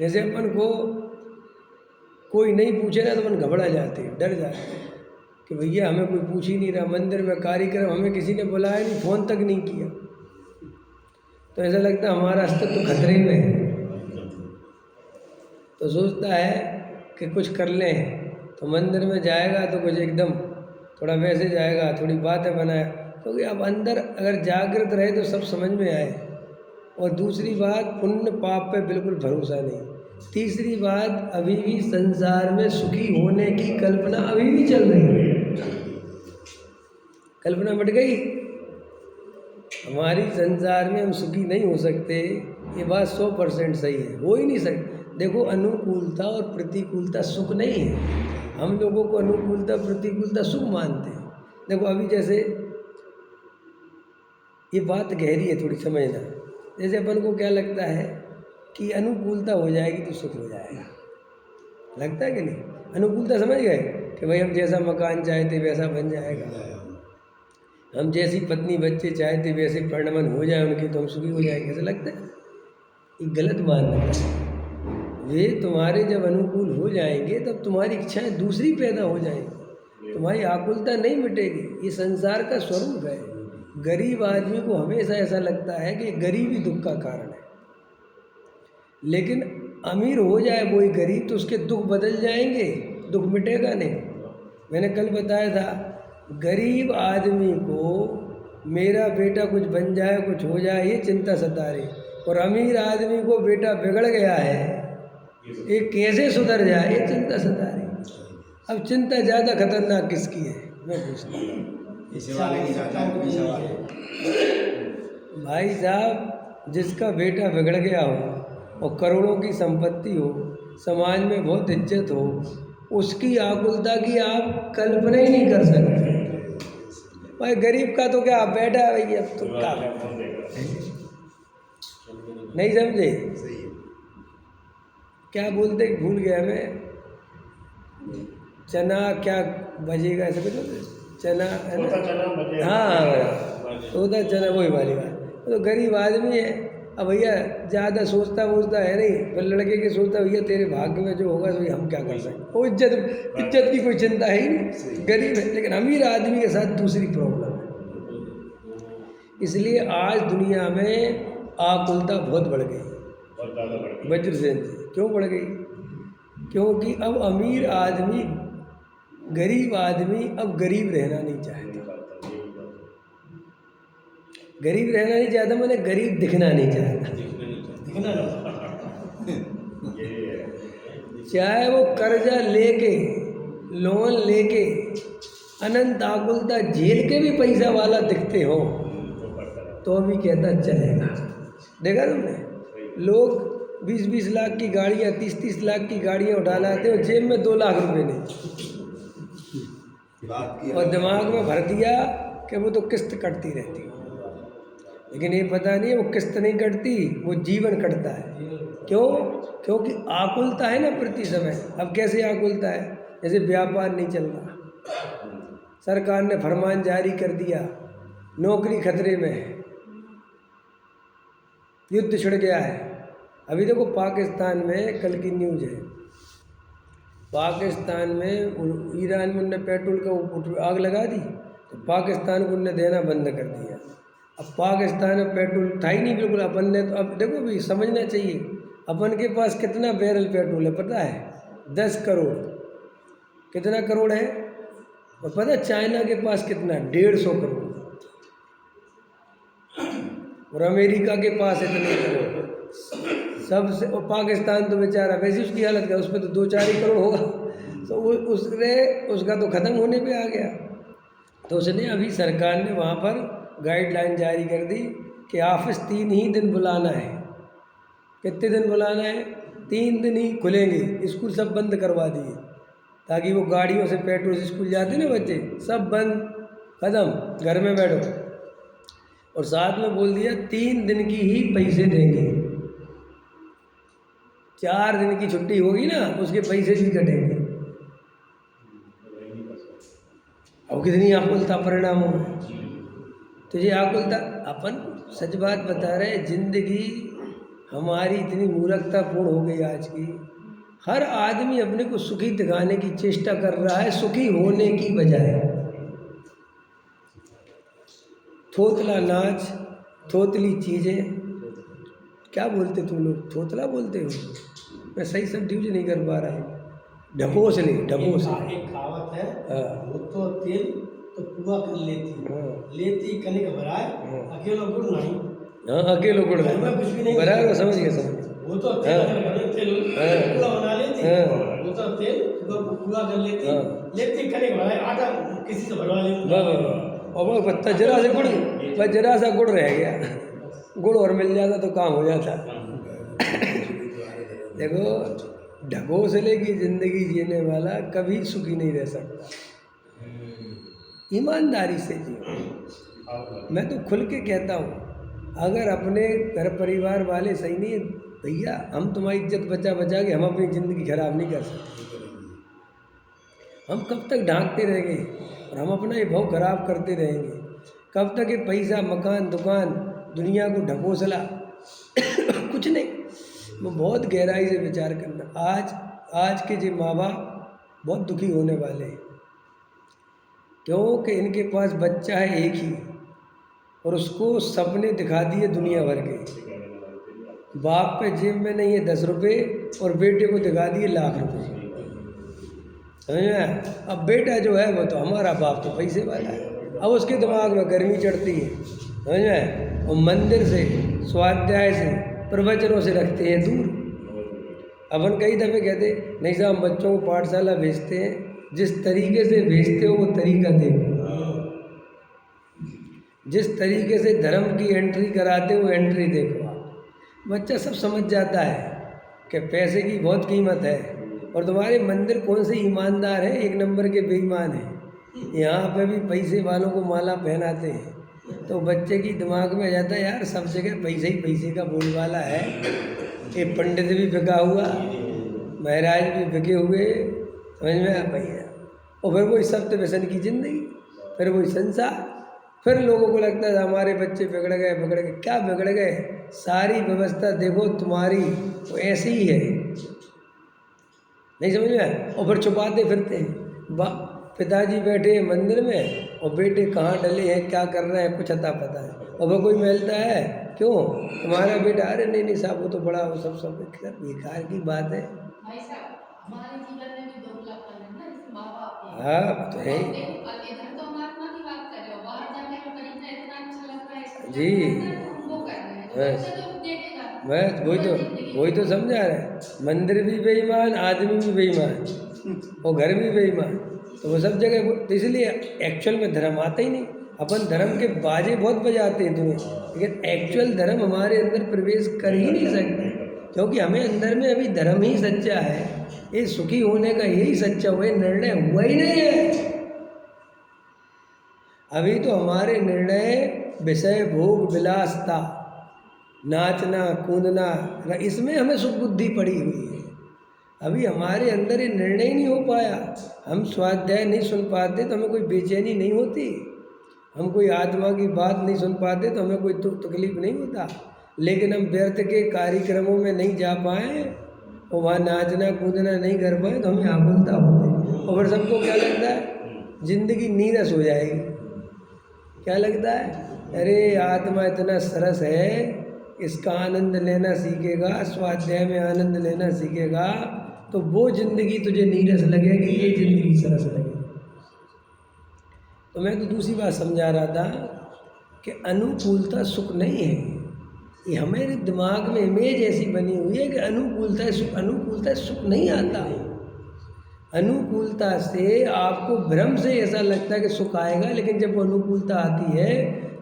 जैसे अपन को कोई नहीं पूछे ना तो अपन घबरा जाते, डर जाते कि भैया हमें कोई पूछ ही नहीं रहा। मंदिर में कार्यक्रम हमें किसी ने बुलाया नहीं, फ़ोन तक नहीं किया, तो ऐसा लगता है हमारा अस्तित्व तो खतरे में है। तो सोचता है कि कुछ कर लें, तो मंदिर में जाएगा तो कुछ एकदम थोड़ा वैसे जाएगा, थोड़ी बातें बनाए, क्योंकि अब अंदर अगर जागृत रहे तो सब समझ में आए। और दूसरी बात, पुण्य पाप पे बिल्कुल भरोसा नहीं। तीसरी बात, अभी भी संसार में सुखी होने की कल्पना अभी भी चल रही है। कल्पना मट गई हमारी, संसार में हम सुखी नहीं हो सकते, ये बात 100% सही है, हो ही नहीं सकती। देखो, अनुकूलता और प्रतिकूलता सुख नहीं है। हम लोगों को अनुकूलता प्रतिकूलता सुख मानते हैं। देखो अभी जैसे ये बात गहरी है, थोड़ी समझना। जैसे अपन को क्या लगता है कि अनुकूलता हो जाएगी तो सुख हो जाएगा, लगता है कि नहीं? अनुकूलता समझ गए कि भाई हम जैसा मकान चाहते वैसा बन जाएगा, हम जैसी पत्नी बच्चे चाहते वैसे परिणमन हो जाए उनकी तो हम सुखी हो जाएंगे, ऐसा लगता है। ये गलत मानना है। वे तुम्हारे जब अनुकूल हो जाएंगे तब तुम्हारी इच्छाएं दूसरी पैदा हो जाएंगी। तुम्हारी आकुलता नहीं मिटेगी। ये संसार का स्वरूप है। गरीब आदमी को हमेशा ऐसा लगता है कि गरीबी दुख का कारण है, लेकिन अमीर हो जाए वही गरीब तो उसके दुख बदल जाएंगे, दुख मिटेगा नहीं। मैंने कल बताया था, गरीब आदमी को मेरा बेटा कुछ बन जाए, कुछ हो जाए, ये चिंता सता रही, और अमीर आदमी को बेटा बिगड़ गया है, ये कैसे सुधर जाए, ये चिंता सता रही। अब चिंता ज़्यादा खतरनाक किसकी है, मैं पूछता हूँ। पैसे वाले की ज़्यादा है, पैसा वाले। भाई साहब, जिसका बेटा बिगड़ गया हो और करोड़ों की संपत्ति हो, समाज में बहुत इज्जत हो, उसकी आकुलता की आप कल्पना ही नहीं कर सकते। भाई गरीब का तो क्या बेटा है भैया, तो क्या नहीं समझे? सही है। क्या बोलते भूल गया मैं, चना क्या बजेगा ऐसे कुछ बोलते, चना है ना? हाँ, तोता चना, वही वाली बात। तो गरीब आदमी है, अब भैया ज़्यादा सोचता वोचता है नहीं, पर लड़के के सोचता भैया तेरे भाग्य में जो होगा वही हम क्या कर सकते। वो इज्जत की कोई चिंता है ही नहीं, गरीब है। लेकिन अमीर आदमी के साथ दूसरी प्रॉब्लम है। इसलिए आज दुनिया में आकुलता बहुत बढ़ गई। वज्रसेन जी, क्यों बढ़ गई? क्योंकि अब अमीर आदमी, गरीब आदमी अब गरीब रहना नहीं चाहता। गरीब रहना नहीं चाहता मैंने गरीब दिखना नहीं चाहता। दिखना चाहे वो कर्जा लेके, लोन लेके, अनंत आकुलता झेल के भी पैसा वाला दिखते हो तो भी कहता चलेगा। देखा तुमने, लोग 20-20 लाख की गाड़ियाँ, 30-30 लाख की गाड़ियाँ उठा लाते हो, जेब में 2 लाख रुपए नहीं, और दिमाग में भर दिया कि वो तो किस्त कटती रहती है। लेकिन ये पता नहीं है वो किस्त नहीं कटती, वो जीवन कटता है। क्यों? क्योंकि आकुलता है ना प्रति समय। अब कैसे आकुलता है? जैसे व्यापार नहीं चल रहा, सरकार ने फरमान जारी कर दिया, नौकरी खतरे में है, युद्ध छिड़ गया है। अभी देखो पाकिस्तान में कल की न्यूज़ है, पाकिस्तान में ईरान में उन्होंने पेट्रोल का आग लगा दी, तो पाकिस्तान को उन्होंने देना बंद कर दिया। अब पाकिस्तान में पेट्रोल था ही नहीं बिल्कुल। अपन ने तो, अब देखो भी समझना चाहिए, अपन के पास कितना बैरल पेट्रोल है पता है? 10 करोड़। कितना करोड़ है? और पता है चाइना के पास कितना? 150 करोड़। और अमेरिका के पास इतने करोड़ सबसे। और पाकिस्तान तो बेचारा वैसे उसकी हालत क्या, उसमें तो 2-4 ही करोड़ होगा, तो वो उसका तो ख़त्म होने पे आ गया। तो उसने अभी सरकार ने वहाँ पर गाइडलाइन जारी कर दी कि ऑफिस 3 ही दिन बुलाना है। कितने दिन बुलाना है? 3 दिन ही खुलेंगे। स्कूल सब बंद करवा दिए, ताकि वो गाड़ियों से पेट्रोल से स्कूल जाते ना बच्चे, सब बंद, ख़त्म, घर में बैठो। और साथ में बोल दिया 3 दिन की ही पैसे देंगे, 4 दिन की छुट्टी होगी ना उसके पैसे भी कटेंगे। अब कितनी आकुलता परिणाम हो। तो ये आकुलता, अपन सच बात बता रहे, जिंदगी हमारी इतनी मूर्खतापूर्ण हो गई आज की। हर आदमी अपने को सुखी दिखाने की चेष्टा कर रहा है, सुखी होने की बजाय। थोतला नाच, थोतली चीज़ें, क्या बोलते तुम लोग? थोतला बोलते हो? मैं सही सब ड्यूज नहीं कर पा रहा हूँ। ढकोसले। एक कहावत है, वो तो तेल तो पूरा कर लेती कनिक भराए, अकेला गुड़ नहीं। हाँ, अकेलो गुड़ घर में कुछ भी नहीं, बराबर, समझ गया। वो तो तेल पूरा बना लेती, वो तो तेल पूरा कर लेती कनिक भराए, आटा किसी से भरवा लेती। और वो पत्ता जरा से गुड़, बस जरा सा गुड़ रह गया, गुड़ और मिल जाता तो काम हो जाता। देखो, ढकोसले की जिंदगी जीने वाला कभी सुखी नहीं रह सकता। ईमानदारी से जियो। मैं तो खुल के कहता हूँ, अगर अपने घर परिवार वाले सही नहीं है भैया, हम तुम्हारी इज्जत बचा बचा के हम अपनी ज़िंदगी खराब नहीं कर सकते। हम कब तक ढांकते रहेंगे और हम अपना ये भाव खराब करते रहेंगे? कब तक ये पैसा, मकान, दुकान, दुनिया को ढकोसला कुछ नहीं। वो बहुत गहराई से विचार करना। आज के जो माँ बाप बहुत दुखी होने वाले हैं। क्योंकि इनके पास बच्चा है एक ही, और उसको सपने दिखा दिए दुनिया भर के। बाप पे जेब में नहीं है 10 रुपये और बेटे को दिखा दिए लाख रुपए। समझ में आया? अब बेटा जो है वो तो हमारा, बाप तो पैसे वाला है। अब उसके दिमाग में गर्मी चढ़ती है, समझ में आया? और मंदिर से, स्वाध्याय से, प्रवचनों से रखते हैं दूर। अपन कई दफ़े कहते नहीं साहब, हम बच्चों को पाठशाला भेजते हैं, जिस तरीके से भेजते हो वो तरीका देखो, जिस तरीके से धर्म की एंट्री कराते हो वो एंट्री देखो। बच्चा सब समझ जाता है कि पैसे की बहुत कीमत है, और तुम्हारे मंदिर कौन से ईमानदार है, एक नंबर के बेईमान हैं। यहाँ पे भी पैसे वालों को माला पहनाते हैं, तो बच्चे की दिमाग में आ जाता है यार सब जगह पैसे ही पैसे का बोलबाला है। ये पंडित भी बिका हुआ, महाराज भी बिके हुए, समझ में आ भैया। और फिर वही सप्त व्यसन की जिंदगी, फिर वही संसार। फिर लोगों को लगता है हमारे बच्चे बिगड़ गए। क्या बिगड़ गए? सारी व्यवस्था देखो तुम्हारी तो ऐसी ही है, नहीं समझ में आया? और फिर छुपाते फिरते हैं। पिताजी बैठे हैं मंदिर में और बेटे कहाँ डले हैं, क्या कर रहे हैं, कुछ अता पता है। और वो कोई मिलता है, क्यों तुम्हारा बेटा? अरे नहीं साहब वो तो बड़ा, वो सब बेकार की बात है। हमारे जीवन में भी दोगलापन है ना, इस माँ बाप के। हाँ तो है इधर तो हम आत्मा की बात कर रहे हो, बाहर जाके हम परीक्षा इतना अच्छा लग रहा है, सब जी, हम वो कर रहे हैं, तो बच्चा तो देखेगा। मैं वही तो समझा रहा है। मंदिर भी बेईमान, आदमी भी बेईमान, और घर भी बेईमान, तो वो सब जगह। तो इसलिए एक्चुअल में धर्म आता ही नहीं। अपन धर्म के बाजे बहुत बजाते हैं तुम्हें, लेकिन एक्चुअल धर्म हमारे अंदर प्रवेश कर ही नहीं सकते, क्योंकि हमें अंदर में अभी धर्म ही सच्चा है। ये सुखी होने का यही सच्चा हुआ, निर्णय हुआ ही नहीं है अभी। तो हमारे निर्णय विषय भोग विलासता, नाचना कूदना, इसमें हमें सुख बुद्धि पड़ी हुई है। अभी हमारे अंदर ये निर्णय ही नहीं हो पाया। हम स्वाध्याय नहीं सुन पाते तो हमें कोई बेचैनी नहीं होती, हम कोई आत्मा की बात नहीं सुन पाते तो हमें कोई तकलीफ नहीं होता। लेकिन हम व्यर्थ के कार्यक्रमों में नहीं जा पाए और वहाँ नाचना कूदना नहीं कर पाए तो हमें आकुलता होती है। और फिर सबको क्या लगता है, जिंदगी नीरस हो जाएगी। क्या लगता है? अरे आत्मा इतना सरस है, इसका आनंद लेना सीखेगा, स्वाध्याय में आनंद लेना सीखेगा तो वो जिंदगी तुझे नीरस लगेगी, ये जिंदगी सरस लगेगी। तो मैं तो दूसरी बात समझा रहा था कि अनुकूलता सुख नहीं है। ये हमारे दिमाग में इमेज ऐसी बनी हुई है कि अनुकूलता है सुख। अनुकूलता सुख नहीं आता। अनुकूलता से आपको भ्रम से ऐसा लगता है कि सुख आएगा, लेकिन जब वो अनुकूलता आती है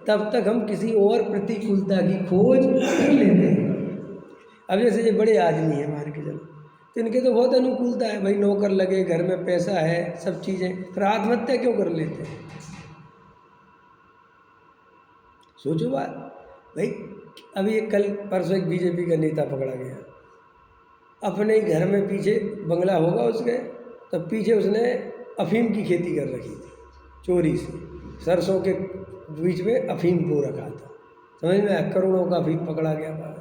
तब तक हम किसी और प्रतिकूलता की खोज कर लेते हैं। अब जैसे ये बड़े आदमी हैं मान के चलो, तो इनके तो बहुत अनुकूलता है, भाई नौकर लगे, घर में पैसा है, सब चीज़ें, फिर आत्महत्या क्यों कर लेते हैं? सोचो बात भाई। अभी एक कल परसों एक बीजेपी का नेता पकड़ा गया, अपने ही घर में पीछे बंगला होगा उसके, तो पीछे उसने अफीम की खेती कर रखी थी, चोरी से सरसों के बीच में अफीम बो रखा था। समझ में आया? करोड़ों का अफीम पकड़ा गया।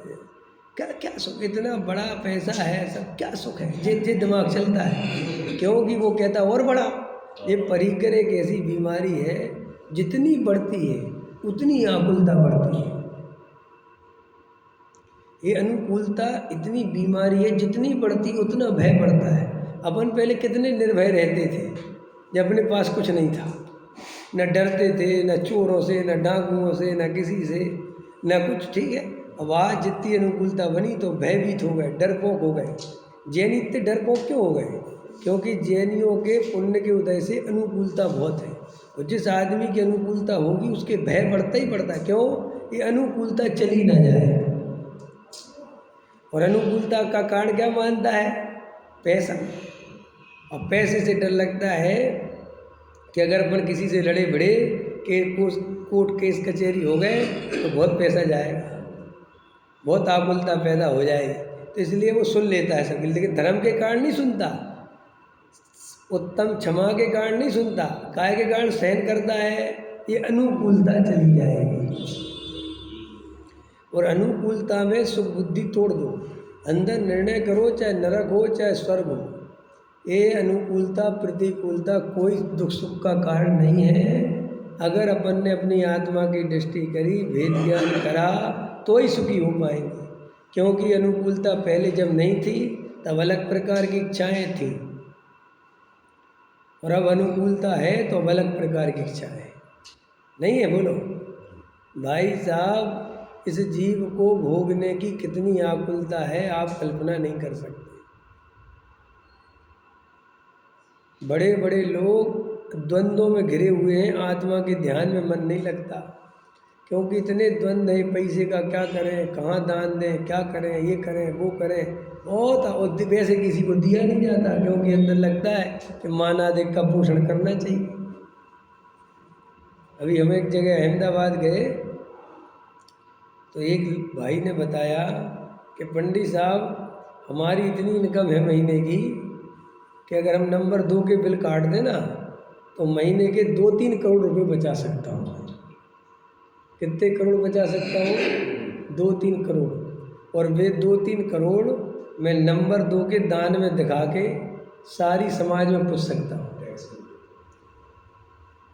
क्या सुख, इतना बड़ा पैसा है, सब क्या सुख है? जे दिमाग चलता है, क्योंकि वो कहता और बड़ा। ये परिकर एक ऐसी बीमारी है, जितनी बढ़ती है उतनी आकुलता बढ़ती है। ये अनुकूलता इतनी बीमारी है, जितनी बढ़ती उतना भय बढ़ता है। अपन पहले कितने निर्भय रहते थे जब अपने पास कुछ नहीं था, न डरते थे, न चोरों से, न डाकुओं से, न किसी से, न कुछ। ठीक है, अब आज जितनी अनुकूलता बनी तो भयभीत हो गए, डरपोक हो गए। जैनी इतने डरपोक क्यों हो गए? क्योंकि जैनियों के पुण्य के उदय से अनुकूलता बहुत है, और जिस आदमी की अनुकूलता होगी उसके भय बढ़ता ही बढ़ता है। क्यों? ये अनुकूलता चली ना जाए। और अनुकूलता का कारण क्या मानता है? पैसा। और पैसे से डर लगता है कि अगर अपन किसी से लड़े भिड़े के कोर्ट केस कचहरी हो गए तो बहुत पैसा जाएगा, बहुत आकुलता पैदा हो जाएगी, तो इसलिए वो सुन लेता है सब। लेकिन धर्म के कारण नहीं सुनता, उत्तम क्षमा के कारण नहीं सुनता, काय के कारण सहन करता है। ये अनुकूलता चली जाएगी। और अनुकूलता में सुख बुद्धि तोड़ दो, अंदर निर्णय करो, चाहे नरक हो चाहे स्वर्ग हो, ये अनुकूलता प्रतिकूलता कोई दुख सुख का कारण नहीं है। अगर अपन ने अपनी आत्मा की दृष्टि करी, भेद ज्ञान करा, तो ही सुखी हो पाएंगे। क्योंकि अनुकूलता पहले जब नहीं थी तब अलग प्रकार की इच्छाएं थी, और अब अनुकूलता है तो अब अलग प्रकार की इच्छाएं नहीं है। बोलो भाई साहब, इस जीव को भोगने की कितनी आकुलता है आप कल्पना नहीं कर सकते। बड़े बड़े लोग द्वंद्वों में घिरे हुए हैं, आत्मा के ध्यान में मन नहीं लगता, क्योंकि इतने द्वंद्व है। पैसे का क्या करें, कहाँ दान दें, क्या करें, ये करें वो करें, बहुत वैसे किसी को दिया नहीं जाता, क्योंकि अंदर लगता है कि मानाधिक का पोषण करना चाहिए। अभी हम एक जगह अहमदाबाद गए तो एक भाई ने बताया कि पंडित साहब हमारी इतनी इनकम है महीने की कि अगर हम नंबर 2 के बिल काट दें ना तो महीने के 2-3 करोड़ रुपए बचा सकता हूँ। कितने करोड़ बचा सकता हूँ? 2-3 करोड़। और वे 2-3 करोड़ मैं नंबर 2 के दान में दिखा के सारी समाज में पूछ सकता हूँ।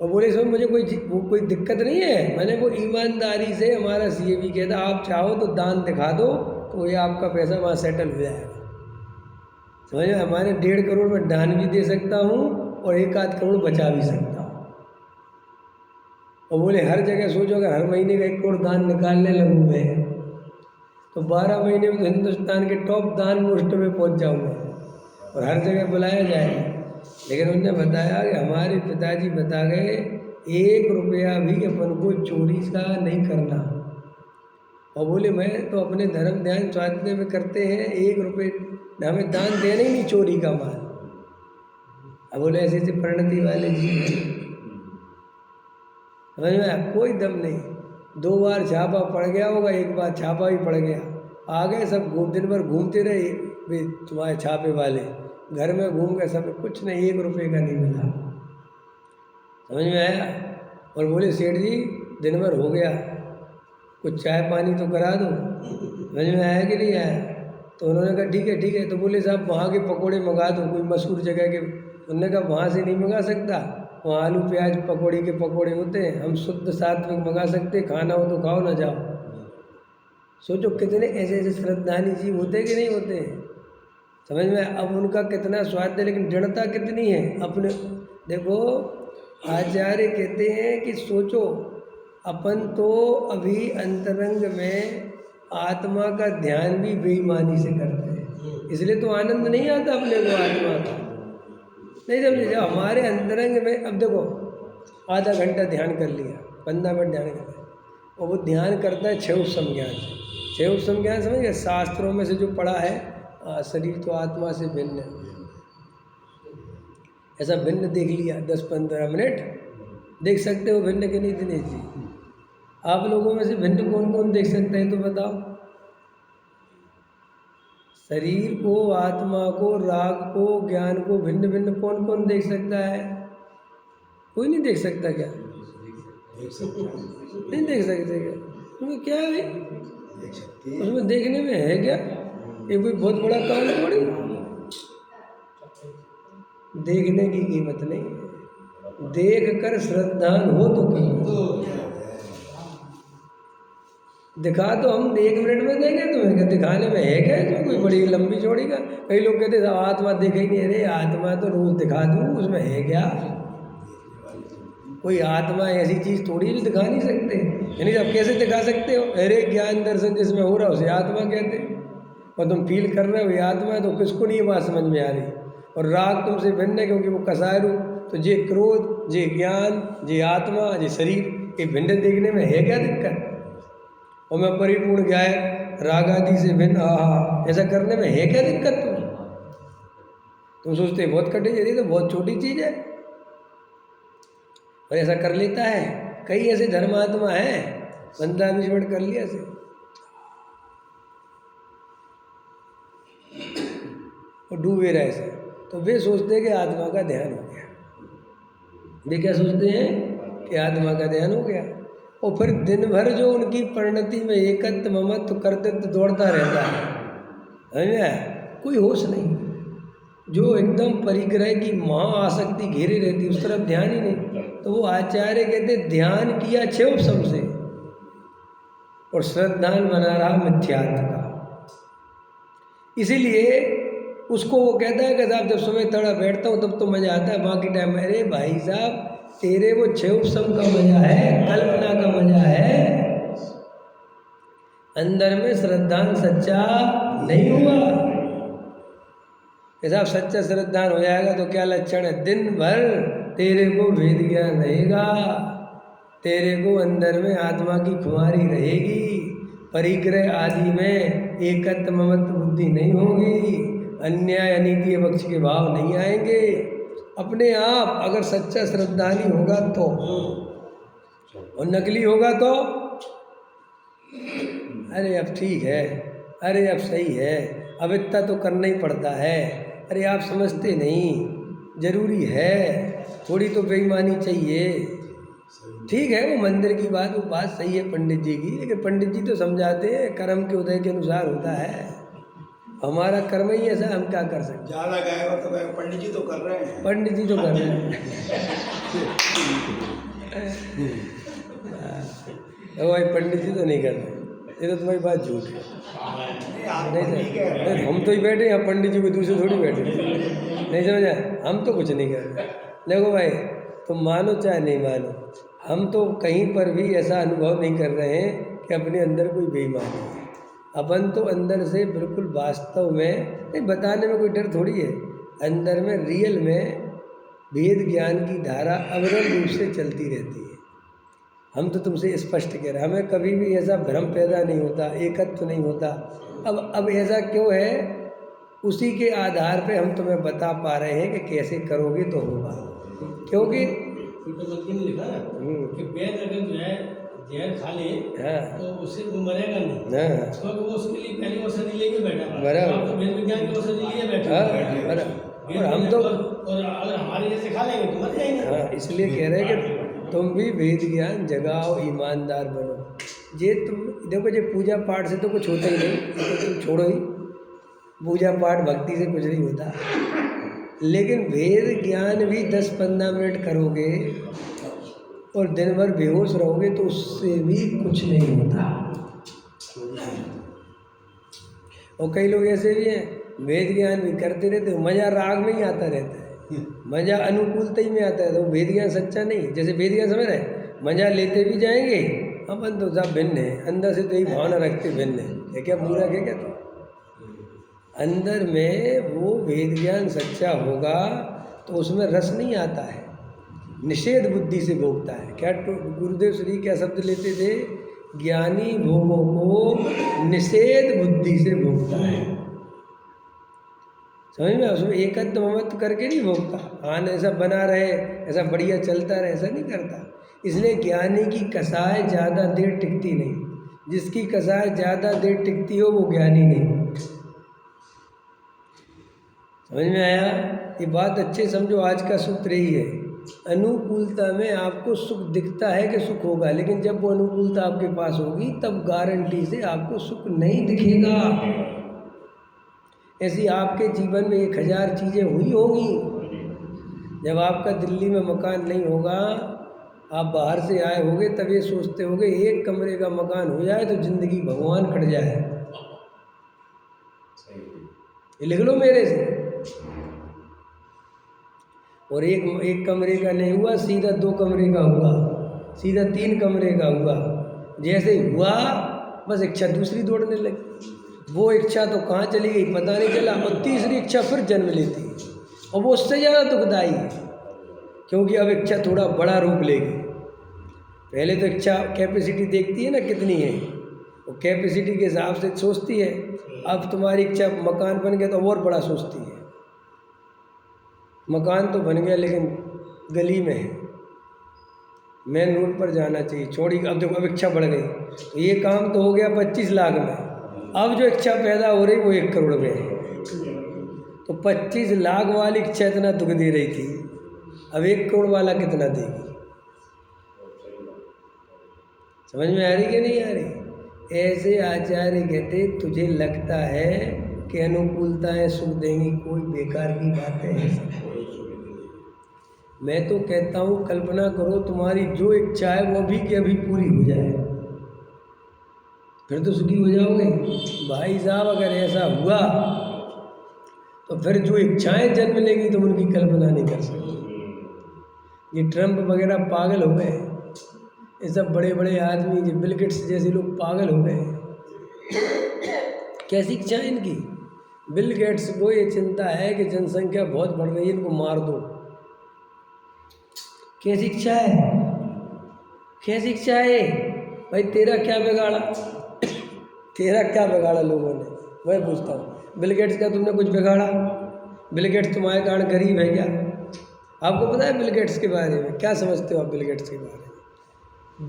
और बोले सर मुझे कोई दिक्कत नहीं है। मैंने वो ईमानदारी से, हमारा सीए भी कहता आप चाहो तो दान दिखा दो तो ये आपका पैसा वहाँ सेटल हो जाएगा। समझ में? हमारे 1.5 करोड़ में दान भी दे सकता हूँ और 1-8 करोड़ बचा भी सकता हूँ। और बोले हर जगह सोचो अगर हर महीने का 1 करोड़ दान निकालने लगूँ मैं तो 12 महीने में तो हिंदुस्तान के टॉप दान पोस्ट में पहुँच जाऊँगा और हर जगह बुलाया जाएगा। लेकिन उन्होंने बताया कि हमारे पिताजी बता गए 1 रुपया भी अपन को चोरी का नहीं करना। और बोले मैं तो अपने धर्म ध्यान स्वास्थ्य में करते हैं, 1 रुपये हमें दान देना ही नहीं चोरी का माल। अब बोले ऐसे ऐसे परिणति वाले जी समझ में कोई दम नहीं। 2 बार छापा पड़ गया होगा, 1 बार छापा भी पड़ गया, आ गए सब दिन भर घूमते रहे वे तुम्हारे छापे वाले, घर में घूम गए सब, कुछ नहीं 1 रुपये का नहीं मिला। समझ में आया? और बोले सेठ जी दिन भर हो गया, कुछ चाय पानी तो करा दो। समझ में आया कि नहीं आया? तो उन्होंने कहा ठीक है। तो बोले साहब वहाँ के पकोड़े मंगा दो, कोई मशहूर जगह के। उन्होंने कहा वहाँ से नहीं मंगा सकता, वहाँ आलू प्याज पकौड़ी के पकोड़े होते हैं, हम शुद्ध सात्विक मंगा सकते, खाना हो तो खाओ ना जाओ। सोचो कितने ऐसे ऐसे श्रद्धानी जीव होते कि नहीं होते। समझ में? अब उनका कितना स्वाद है, लेकिन दृढ़ता कितनी है अपने। देखो आचार्य कहते हैं कि सोचो अपन तो अभी अंतरंग में आत्मा का ध्यान भी बेईमानी से करते हैं, इसलिए तो आनंद नहीं आता अपने को आत्मा का। नहीं समझे? जब हमारे अंतरंग में, अब देखो आधा घंटा ध्यान कर लिया, 15 मिनट ध्यान कर लिया, और वो ध्यान करता है 6 उपसम ज्ञान से। 6 उपसम ज्ञान समझ गए? शास्त्रों में से जो पढ़ा है शरीर तो आत्मा से भिन्न है, ऐसा भिन्न देख लिया। 10-15 मिनट देख सकते हो भिन्न के नहीं दिनेश जी? आप लोगों में से भिन्न कौन कौन देख सकते हैं तो बताओ। शरीर को, आत्मा को, राग को, ज्ञान को भिन्न भिन्न कौन कौन देख सकता है? कोई नहीं देख सकता क्या? नहीं देख सकते क्या? उसमें क्या है? उसमें देखने में है क्या? ये कोई बहुत बड़ा काम थोड़ी। देखने की कीमत नहीं, देख कर श्रद्धान हो तो कीमत। दिखा तो हम 1 मिनट में देंगे, तुम्हें क्या दिखाने में है क्या? इसमें कोई बड़ी लंबी चौड़ी का। कई लोग कहते हैं आत्मा देखे ही नहीं। अरे आत्मा तो रोज दिखा दूँ, उसमें है क्या? कोई आत्मा ऐसी चीज़ थोड़ी भी दिखा नहीं सकते। यानी अब कैसे दिखा सकते हो? अरे ज्ञान दर्शन जिसमें हो रहा है उसे आत्मा कहते हैं, और तुम फील कर रहे हो ये आत्मा है, तो किसको नहीं ये बात समझ में आ रही। और राग तुमसे भिन्न है क्योंकि वो कसाय रूप, तो ये क्रोध, ये ज्ञान, ये आत्मा, ये शरीर, ये भिन्न देखने में है क्या दिक्कत? और मैं परिपूर्ण गाय राग आदि से भिन्न, ऐसा करने में है क्या दिक्कत? तुम सोचते बहुत कठिन, यदि तो बहुत छोटी चीज़ है, और ऐसा कर लेता है। कई ऐसे धर्मात्मा हैं 15-20 मिनट कर लिया ऐसे, और डूबे रहे ऐसे। तो वे सोचते हैं कि आत्मा का ध्यान हो गया। वे क्या सोचते हैं कि आत्मा का ध्यान हो गया, और फिर दिन भर जो उनकी परिणति में एकत्व ममत्व कर्तव्य दौड़ता रहता है, कोई होश नहीं। जो एकदम परिग्रह की महाआसक्ति घेरे रहती उस तरफ ध्यान ही नहीं। तो वो आचार्य कहते ध्यान किया क्षयोपशम से और श्रद्धान बना रहा मिथ्यात्व का। इसीलिए उसको वो कहता है कि साहब जब सुबह तड़ा बैठता हूँ तब तो मजा आता है, बाकी टाइम अरे भाई साहब तेरे वो क्षयोपशम का मजा है, कल्पना का मजा है, अंदर में श्रद्धान सच्चा नहीं हुआ। साहब सच्चा श्रद्धान हो जाएगा तो क्या लक्षण है, दिन भर तेरे को वेद ज्ञान रहेगा, तेरे को अंदर में आत्मा की खुमारी रहेगी, परिग्रह आदि में एकत्व ममत्व बुद्धि नहीं होगी, अन्याय अनीति पक्ष के भाव नहीं आएंगे। अपने आप अगर सच्चा श्रद्धानी होगा तो, और नकली होगा तो अरे अब ठीक है, अरे अब सही है, अब इतना तो करना ही पड़ता है, अरे आप समझते नहीं, जरूरी है, थोड़ी तो बेईमानी चाहिए। ठीक है, वो मंदिर की बात, वो बात सही है पंडित जी की, लेकिन पंडित जी तो समझाते हैं कर्म के उदय के अनुसार होता है, हमारा कर्म ही ऐसा, हम क्या कर सकते। ज़्यादा गाएगा तो पंडित जी तो कर रहे हैं, पंडित जी तो कर रहे हैं। भाई पंडित जी तो नहीं कर रहे, ये तो तुम्हारी बात झूठ है। नहीं, हम तो ही बैठे हैं, पंडित जी को दूसरे थोड़ी बैठे, नहीं समझा, हम तो कुछ नहीं कर रहे। देखो भाई तुम मानो चाहे नहीं मानो, हम तो कहीं पर भी ऐसा अनुभव नहीं कर रहे हैं कि अपने अंदर कोई बेईमानी है। अपन तो अंदर से बिल्कुल वास्तव में, नहीं बताने में कोई डर थोड़ी है, अंदर में रियल में वेद ज्ञान की धारा अविरल रूप से चलती रहती है। हम तो तुमसे स्पष्ट कह रहे हैं, हमें कभी भी ऐसा भ्रम पैदा नहीं होता, एकत्व नहीं होता। अब ऐसा क्यों है, उसी के आधार पे हम तुम्हें बता पा रहे हैं कि कैसे करोगे तो होगा, क्योंकि लिखा ना कि वेद अगर जो है जहर खा ले तो उससे वो मरेगा नहीं, क्योंकि वो उसके लिए पहले औषधि लेके बैठा, बराबर, तो वेद विज्ञान की औषधि लिए बैठे, और हम तो और अगर हमारे जैसे खा लेंगे तो मर जाएंगे। हाँ, इसलिए कह रहे हैं कि तुम भी वेद ज्ञान जगाओ, ईमानदार बनो। ये तुम देखो, ये पूजा पाठ से तो कुछ होता ही नहीं, तो तुम छोड़ो ही, पूजा पाठ भक्ति से कुछ नहीं होता, लेकिन वेद ज्ञान भी 10-15 मिनट करोगे और दिन भर बेहोश रहोगे तो उससे भी कुछ नहीं होता। और कई लोग ऐसे भी हैं, वेद ज्ञान भी करते रहते, मज़ा राग में ही आता रहता है, मज़ा अनुकूलता ही में आता है, तो वेद ज्ञान सच्चा नहीं। जैसे वेद ज्ञान समझ रहे, मज़ा लेते भी जाएंगे, अपन तो सब भिन्न है, अंदर से तो यही भावना रखते भिन्न है, क्या पूरा क्या तो अंदर में वो वेद ज्ञान सच्चा होगा तो उसमें रस नहीं आता है, निषेध बुद्धि से भोगता है। क्या गुरुदेव श्री क्या शब्द लेते थे, ज्ञानी भोगों को निषेध बुद्धि से भोगता है। समझ में, उसमें एकत्व ममत्व करके नहीं भोगता, आन ऐसा बना रहे, ऐसा बढ़िया चलता रहे, ऐसा नहीं करता। इसलिए ज्ञानी की कसाय ज़्यादा देर टिकती नहीं, जिसकी कसाय ज़्यादा देर टिकती हो वो ज्ञानी नहीं। समझ में आया, ये बात अच्छे समझो, आज का सूत्र यही है। अनुकूलता में आपको सुख दिखता है कि सुख होगा, लेकिन जब वो अनुकूलता आपके पास होगी तब गारंटी से आपको सुख नहीं दिखेगा। ऐसी आपके जीवन में 1000 चीज़ें हुई होंगी। जब आपका दिल्ली में मकान नहीं होगा, आप बाहर से आए होगे, तब ये सोचते होगे एक कमरे का मकान हो जाए तो जिंदगी भगवान कट जाए। ये लिख लो मेरे से। और एक कमरे का नहीं हुआ, सीधा 2 कमरे का हुआ, सीधा 3 कमरे का हुआ। जैसे हुआ बस इच्छा दूसरी दौड़ने लगी, वो इच्छा तो कहाँ चली गई पता नहीं चला, और तीसरी इच्छा फिर जन्म लेती है, और वो उससे ज़्यादा दुखदाई है, क्योंकि अब इच्छा थोड़ा बड़ा रूप लेगी। पहले तो इच्छा कैपेसिटी देखती है ना कितनी है, वो कैपेसिटी के हिसाब से सोचती है। अब तुम्हारी इच्छा मकान बन गया तो और बड़ा सोचती है। मकान तो बन गया लेकिन गली में है, मेन रोड पर जाना चाहिए, छोड़ी। अब देखो अब इच्छा बढ़ गई, तो ये काम तो हो गया 25 लाख में, अब जो इच्छा पैदा हो रही वो 1 करोड़ में है। तो 25 लाख वाली इच्छा इतना दुख दे रही थी, अब 1 करोड़ वाला कितना देगी? समझ में आ रही कि नहीं आ रही? ऐसे आचार्य कहते तुझे लगता है कि अनुकूलताएं सुख देंगी, कोई बेकार की बातें हैं सब। मैं तो कहता हूँ कल्पना करो तुम्हारी जो इच्छा है वो अभी की अभी पूरी हो जाए, फिर तो सुखी हो जाओगे। भाई साहब अगर ऐसा हुआ तो फिर जो इच्छाएं जन्म लेंगी तुम उनकी कल्पना नहीं कर सकते। ये ट्रम्प वगैरह पागल हो गए, ये सब बड़े बड़े आदमी, जो बिल गेट्स जैसे लोग पागल हो गए। कैसी इच्छा है इनकी? बिल गेट्स को ये चिंता है कि जनसंख्या बहुत बढ़ रही है, इनको मार दो। कैसी इच्छा है? कैसी इच्छा है? भाई तेरा क्या बिगाड़ा? तेरा क्या बिगाड़ा लोगों ने? मैं पूछता हूँ, बिल गेट्स का तुमने कुछ बिगाड़ा? बिल गेट्स तुम्हारे कारण गरीब है क्या? आपको पता है बिल गेट्स के बारे में? क्या समझते हो आप बिल गेट्स के बारे में?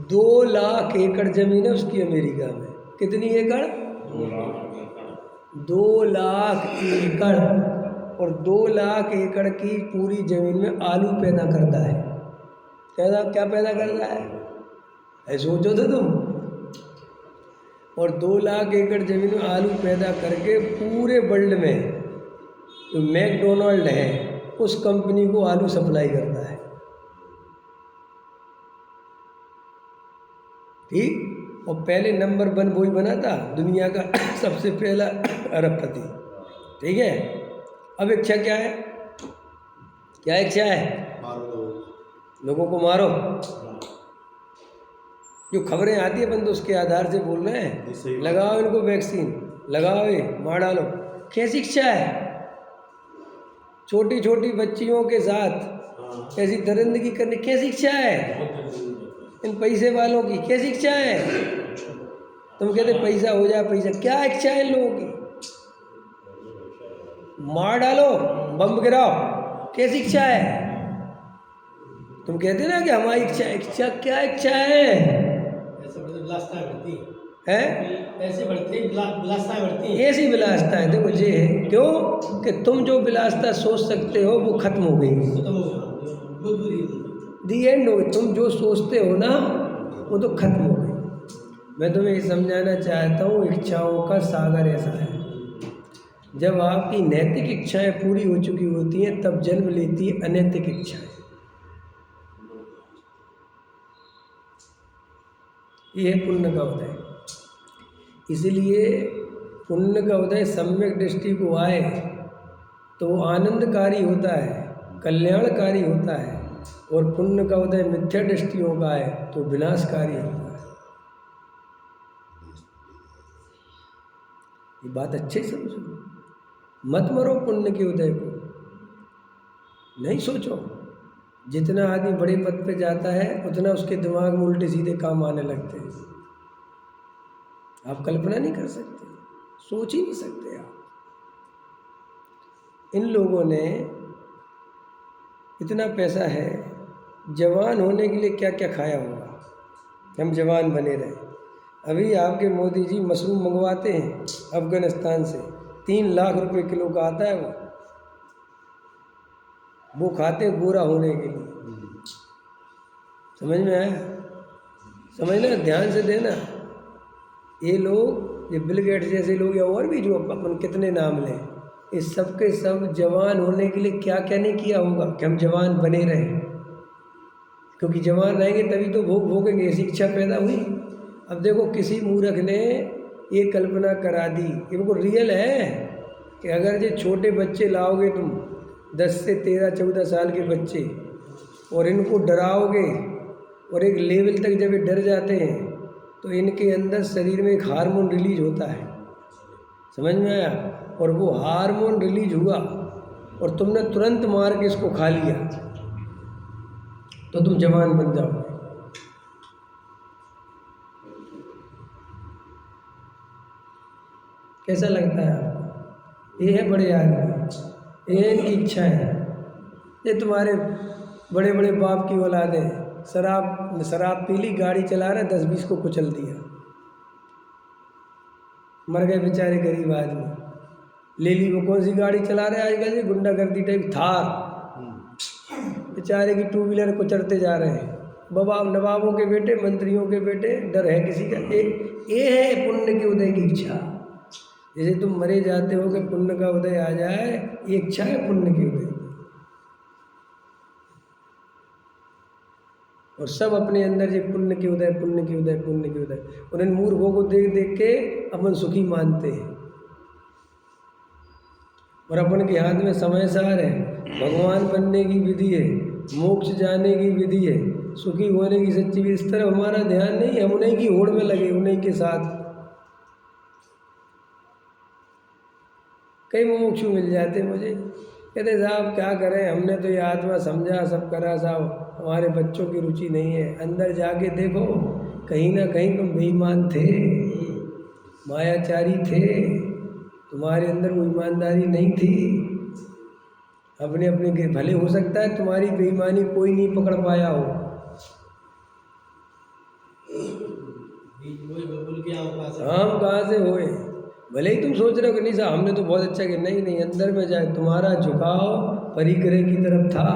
2 लाख एकड़ जमीन है उसकी अमेरिका में। कितनी एकड़? 2 लाख एकड़। और 2 लाख एकड़ की पूरी जमीन में आलू पैदा करता है। क्या पैदा करता है? ऐ सोचो तो तुम। और 2 लाख एकड़ जमीन में आलू पैदा करके पूरे वर्ल्ड में जो मैकडोनाल्ड है उस कंपनी को आलू सप्लाई करता है। ठीक। और पहले नंबर 1 वही बना था दुनिया का सबसे पहला अरबपति। ठीक है। अब इच्छा क्या है? क्या इच्छा है? लोगों को मारो। जो खबरें आती है बंद उसके आधार से बोल रहे हैं, लगाओ इनको वैक्सीन, लगाओ, ये मार डालो। कैसी इच्छा है? छोटी छोटी बच्चियों के साथ ऐसी दरिंदगी करने, कैसी इच्छा है? इन पैसे वालों की कैसी इच्छा है? तुम कहते पैसा हो जाए, पैसा, क्या इच्छा है इन लोगों की? मार डालो, बम गिराओ, कैसी इच्छा है? तुम कहते ना कि हमारी इच्छा क्या इच्छा है? विलासताएं बढ़ती हैं? पैसे बढ़ते, विलासताएं बढ़ती। ऐसी विलासता है, देखो ये है। क्यों? कि तुम जो विलासता सोच सकते हो वो खत्म हो गई, दी एंड हो गई। तुम जो सोचते हो ना वो तो खत्म हो गई। मैं तुम्हें ये समझाना चाहता हूँ, इच्छाओं का सागर ऐसा है, जब आपकी नैतिक इच्छाएं पूरी हो चुकी होती हैं तब जन्म लेती है अनैतिक इच्छाएं। ये है पुण्य का उदय। इसलिए पुण्य का उदय सम्यक दृष्टि को आए तो वो आनंदकारी होता है, कल्याणकारी होता है। और पुण्य का उदय मिथ्या दृष्टियों का आए तो विनाशकारी होता है। ये बात अच्छे से समझो। मत मरो पुण्य के उदय को, नहीं सोचो। जितना आदमी बड़े पद पे जाता है उतना उसके दिमाग में उल्टे सीधे काम आने लगते हैं। आप कल्पना नहीं कर सकते, सोच ही नहीं सकते आप। इन लोगों ने इतना पैसा है, जवान होने के लिए क्या क्या खाया होगा कि हम जवान बने रहें। अभी आपके मोदी जी मशरूम मंगवाते हैं अफगानिस्तान से, 3 लाख रुपए किलो का आता है वो खाते हैं गोरा होने के लिए। समझ में आया? समझना, ध्यान से देना। ये लोग, ये बिल गेट्स जैसे लोग या और भी जो अपन कितने नाम लें, इस सब के सब जवान होने के लिए क्या क्या नहीं किया होगा कि हम जवान बने रहें। क्योंकि जवान रहेंगे तभी तो भोग भोगेंगे, ऐसी इच्छा पैदा हुई। अब देखो किसी मूर्ख ने ये कल्पना करा दी, ये बिल्कुल रियल है कि अगर ये छोटे बच्चे लाओगे तुम 10 से 13-14 साल के बच्चे और इनको डराओगे और एक लेवल तक जब ये डर जाते हैं तो इनके अंदर शरीर में एक हार्मोन रिलीज होता है। समझ में आया? और वो हार्मोन रिलीज हुआ और तुमने तुरंत मार के इसको खा लिया तो तुम जवान बन जाओगे। कैसा लगता है आपको? ये है बड़े आदमी, ये इनकी इच्छा है। ये तुम्हारे बड़े बड़े बाप की औलादें शराब पी ली, गाड़ी चला रहे, 10-20 को कुचल दिया, मर गए बेचारे गरीब आदमी। ले ली वो कौन सी गाड़ी चला रहे आजकल, ये गुंडागर्दी टाइप थार, बेचारे की 2 व्हीलर कुचलते जा रहे हैं। नवाबों के बेटे, मंत्रियों के बेटे, डर है किसी का? ये है पुण्य के उदय की इच्छा। जैसे तुम मरे जाते हो कि पुण्य का उदय आ जाए, ये इच्छा है पुण्य की उदय। और सब अपने अंदर ये पुण्य के उदय, पुण्य के उदय, पुण्य के उदय। और इन मूर्खों को देख देख के अपन सुखी मानते हैं। और अपन के हाथ में समय सार है, भगवान बनने की विधि है, मोक्ष जाने की विधि है, सुखी होने की सच्ची विधि। इस तरफ हमारा ध्यान नहीं है, हम उन्हीं की होड़ में लगे, उन्हीं के साथ। कई मुमुक्षु मिल जाते मुझे, कहते साहब क्या करें, हमने तो ये आत्मा समझा, सब करा साहब, हमारे बच्चों की रुचि नहीं है। अंदर जाके देखो, कहीं ना कहीं तुम बेईमान थे, मायाचारी थे, तुम्हारे अंदर वो ईमानदारी नहीं थी। अपने अपने के भले हो सकता है तुम्हारी बेईमानी कोई नहीं पकड़ पाया हो। हम कहाँ से होए? भले ही तुम सोच रहे हो कि नहीं साहब हमने तो बहुत अच्छा किया, नहीं नहीं, अंदर में जाए तुम्हारा झुकाव परिग्रह की तरफ था,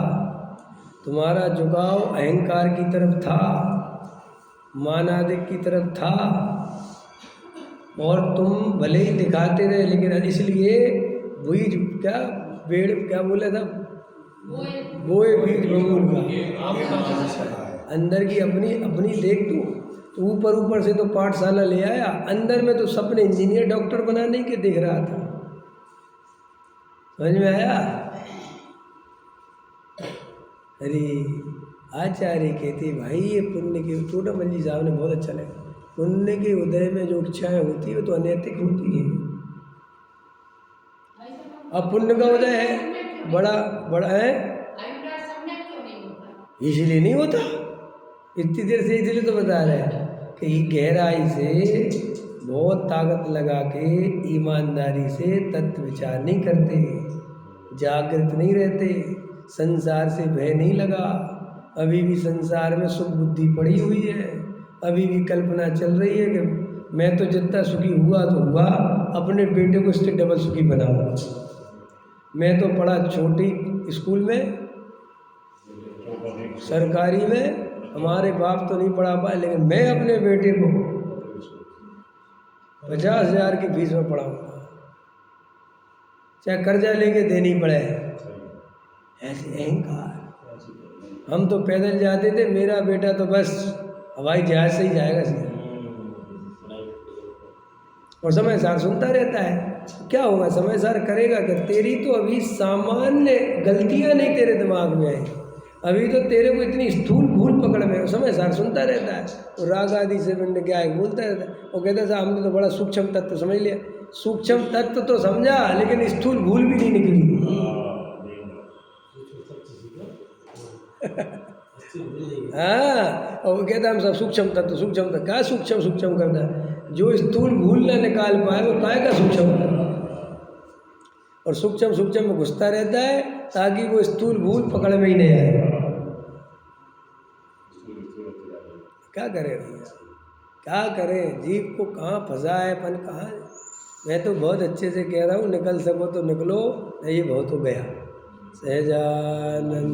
तुम्हारा झुकाव अहंकार की तरफ था, मानादिक की तरफ था। और तुम भले ही दिखाते रहे, लेकिन इसलिए बीज क्या पेड़ क्या बोला था, बोए बीज बबूल का। अंदर की अपनी अपनी देख तू ऊपर ऊपर से तो पाठशाला ले आया, अंदर में तो सपने इंजीनियर डॉक्टर बनाने के देख रहा था। समझ में आया? अरे आचार्य कहते भाई ये पुण्य के, चोटामल जी साहब ने बहुत अच्छा लगा, पुण्य के उदय में जो इच्छाएं होती है वो तो अनैतिक होती है। अब पुण्य का उदय है बड़ा बड़ा है, इसलिए नहीं होता इतनी देर से, इसलिए तो बता रहे हैं कि गहराई से बहुत ताकत लगा के ईमानदारी से तत्व विचार नहीं करते, जागृत नहीं रहते, संसार से भय नहीं लगा, अभी भी संसार में सुख बुद्धि पड़ी हुई है, अभी भी कल्पना चल रही है कि मैं तो जितना सुखी हुआ तो हुआ, अपने बेटे को इससे डबल सुखी बनाऊंगा। मैं तो पढ़ा छोटी स्कूल में, सरकारी में, हमारे बाप तो नहीं पढ़ा पाए, लेकिन मैं अपने बेटे को 50,000 की फीस में पढ़ाऊंगा, चाहे कर्जा लेके देनी पड़े। ऐसे अहंकार। हम तो पैदल जाते थे, मेरा बेटा तो बस हवाई जहाज से ही जाएगा सीधा, और समय सार सुनता रहता है। क्या होगा, समय सार करेगा क्या? तेरी तो अभी सामान्य गलतियां नहीं तेरे दिमाग में आई, अभी तो तेरे को इतनी स्थूल भूल पकड़ में, समय सार सुनता रहता है। तो राग आदि से पिंड क्या है बोलता रहता है, वो कहता है साहब हमने तो बड़ा सूक्ष्म तत्व समझ लिया। सूक्ष्म तत्व तो समझा, लेकिन स्थूल भूल भी नहीं निकली। हाँ, और वो कहता है हम सब सूक्ष्म तत्व क्या सूक्ष्म करता है, जो स्थूल भूल ना निकाल पाए वो काय का सूक्ष्म करता है। और सूक्ष्म में घुसता रहता है ताकि वो स्थूल भूल पकड़ में ही नहीं आए। क्या करें भैया, क्या करें, जीव को कहाँ फंसा है अपन, कहाँ। मैं तो बहुत अच्छे से कह रहा हूँ, निकल सको तो निकलो, नहीं बहुत हो गया। सहजानंद।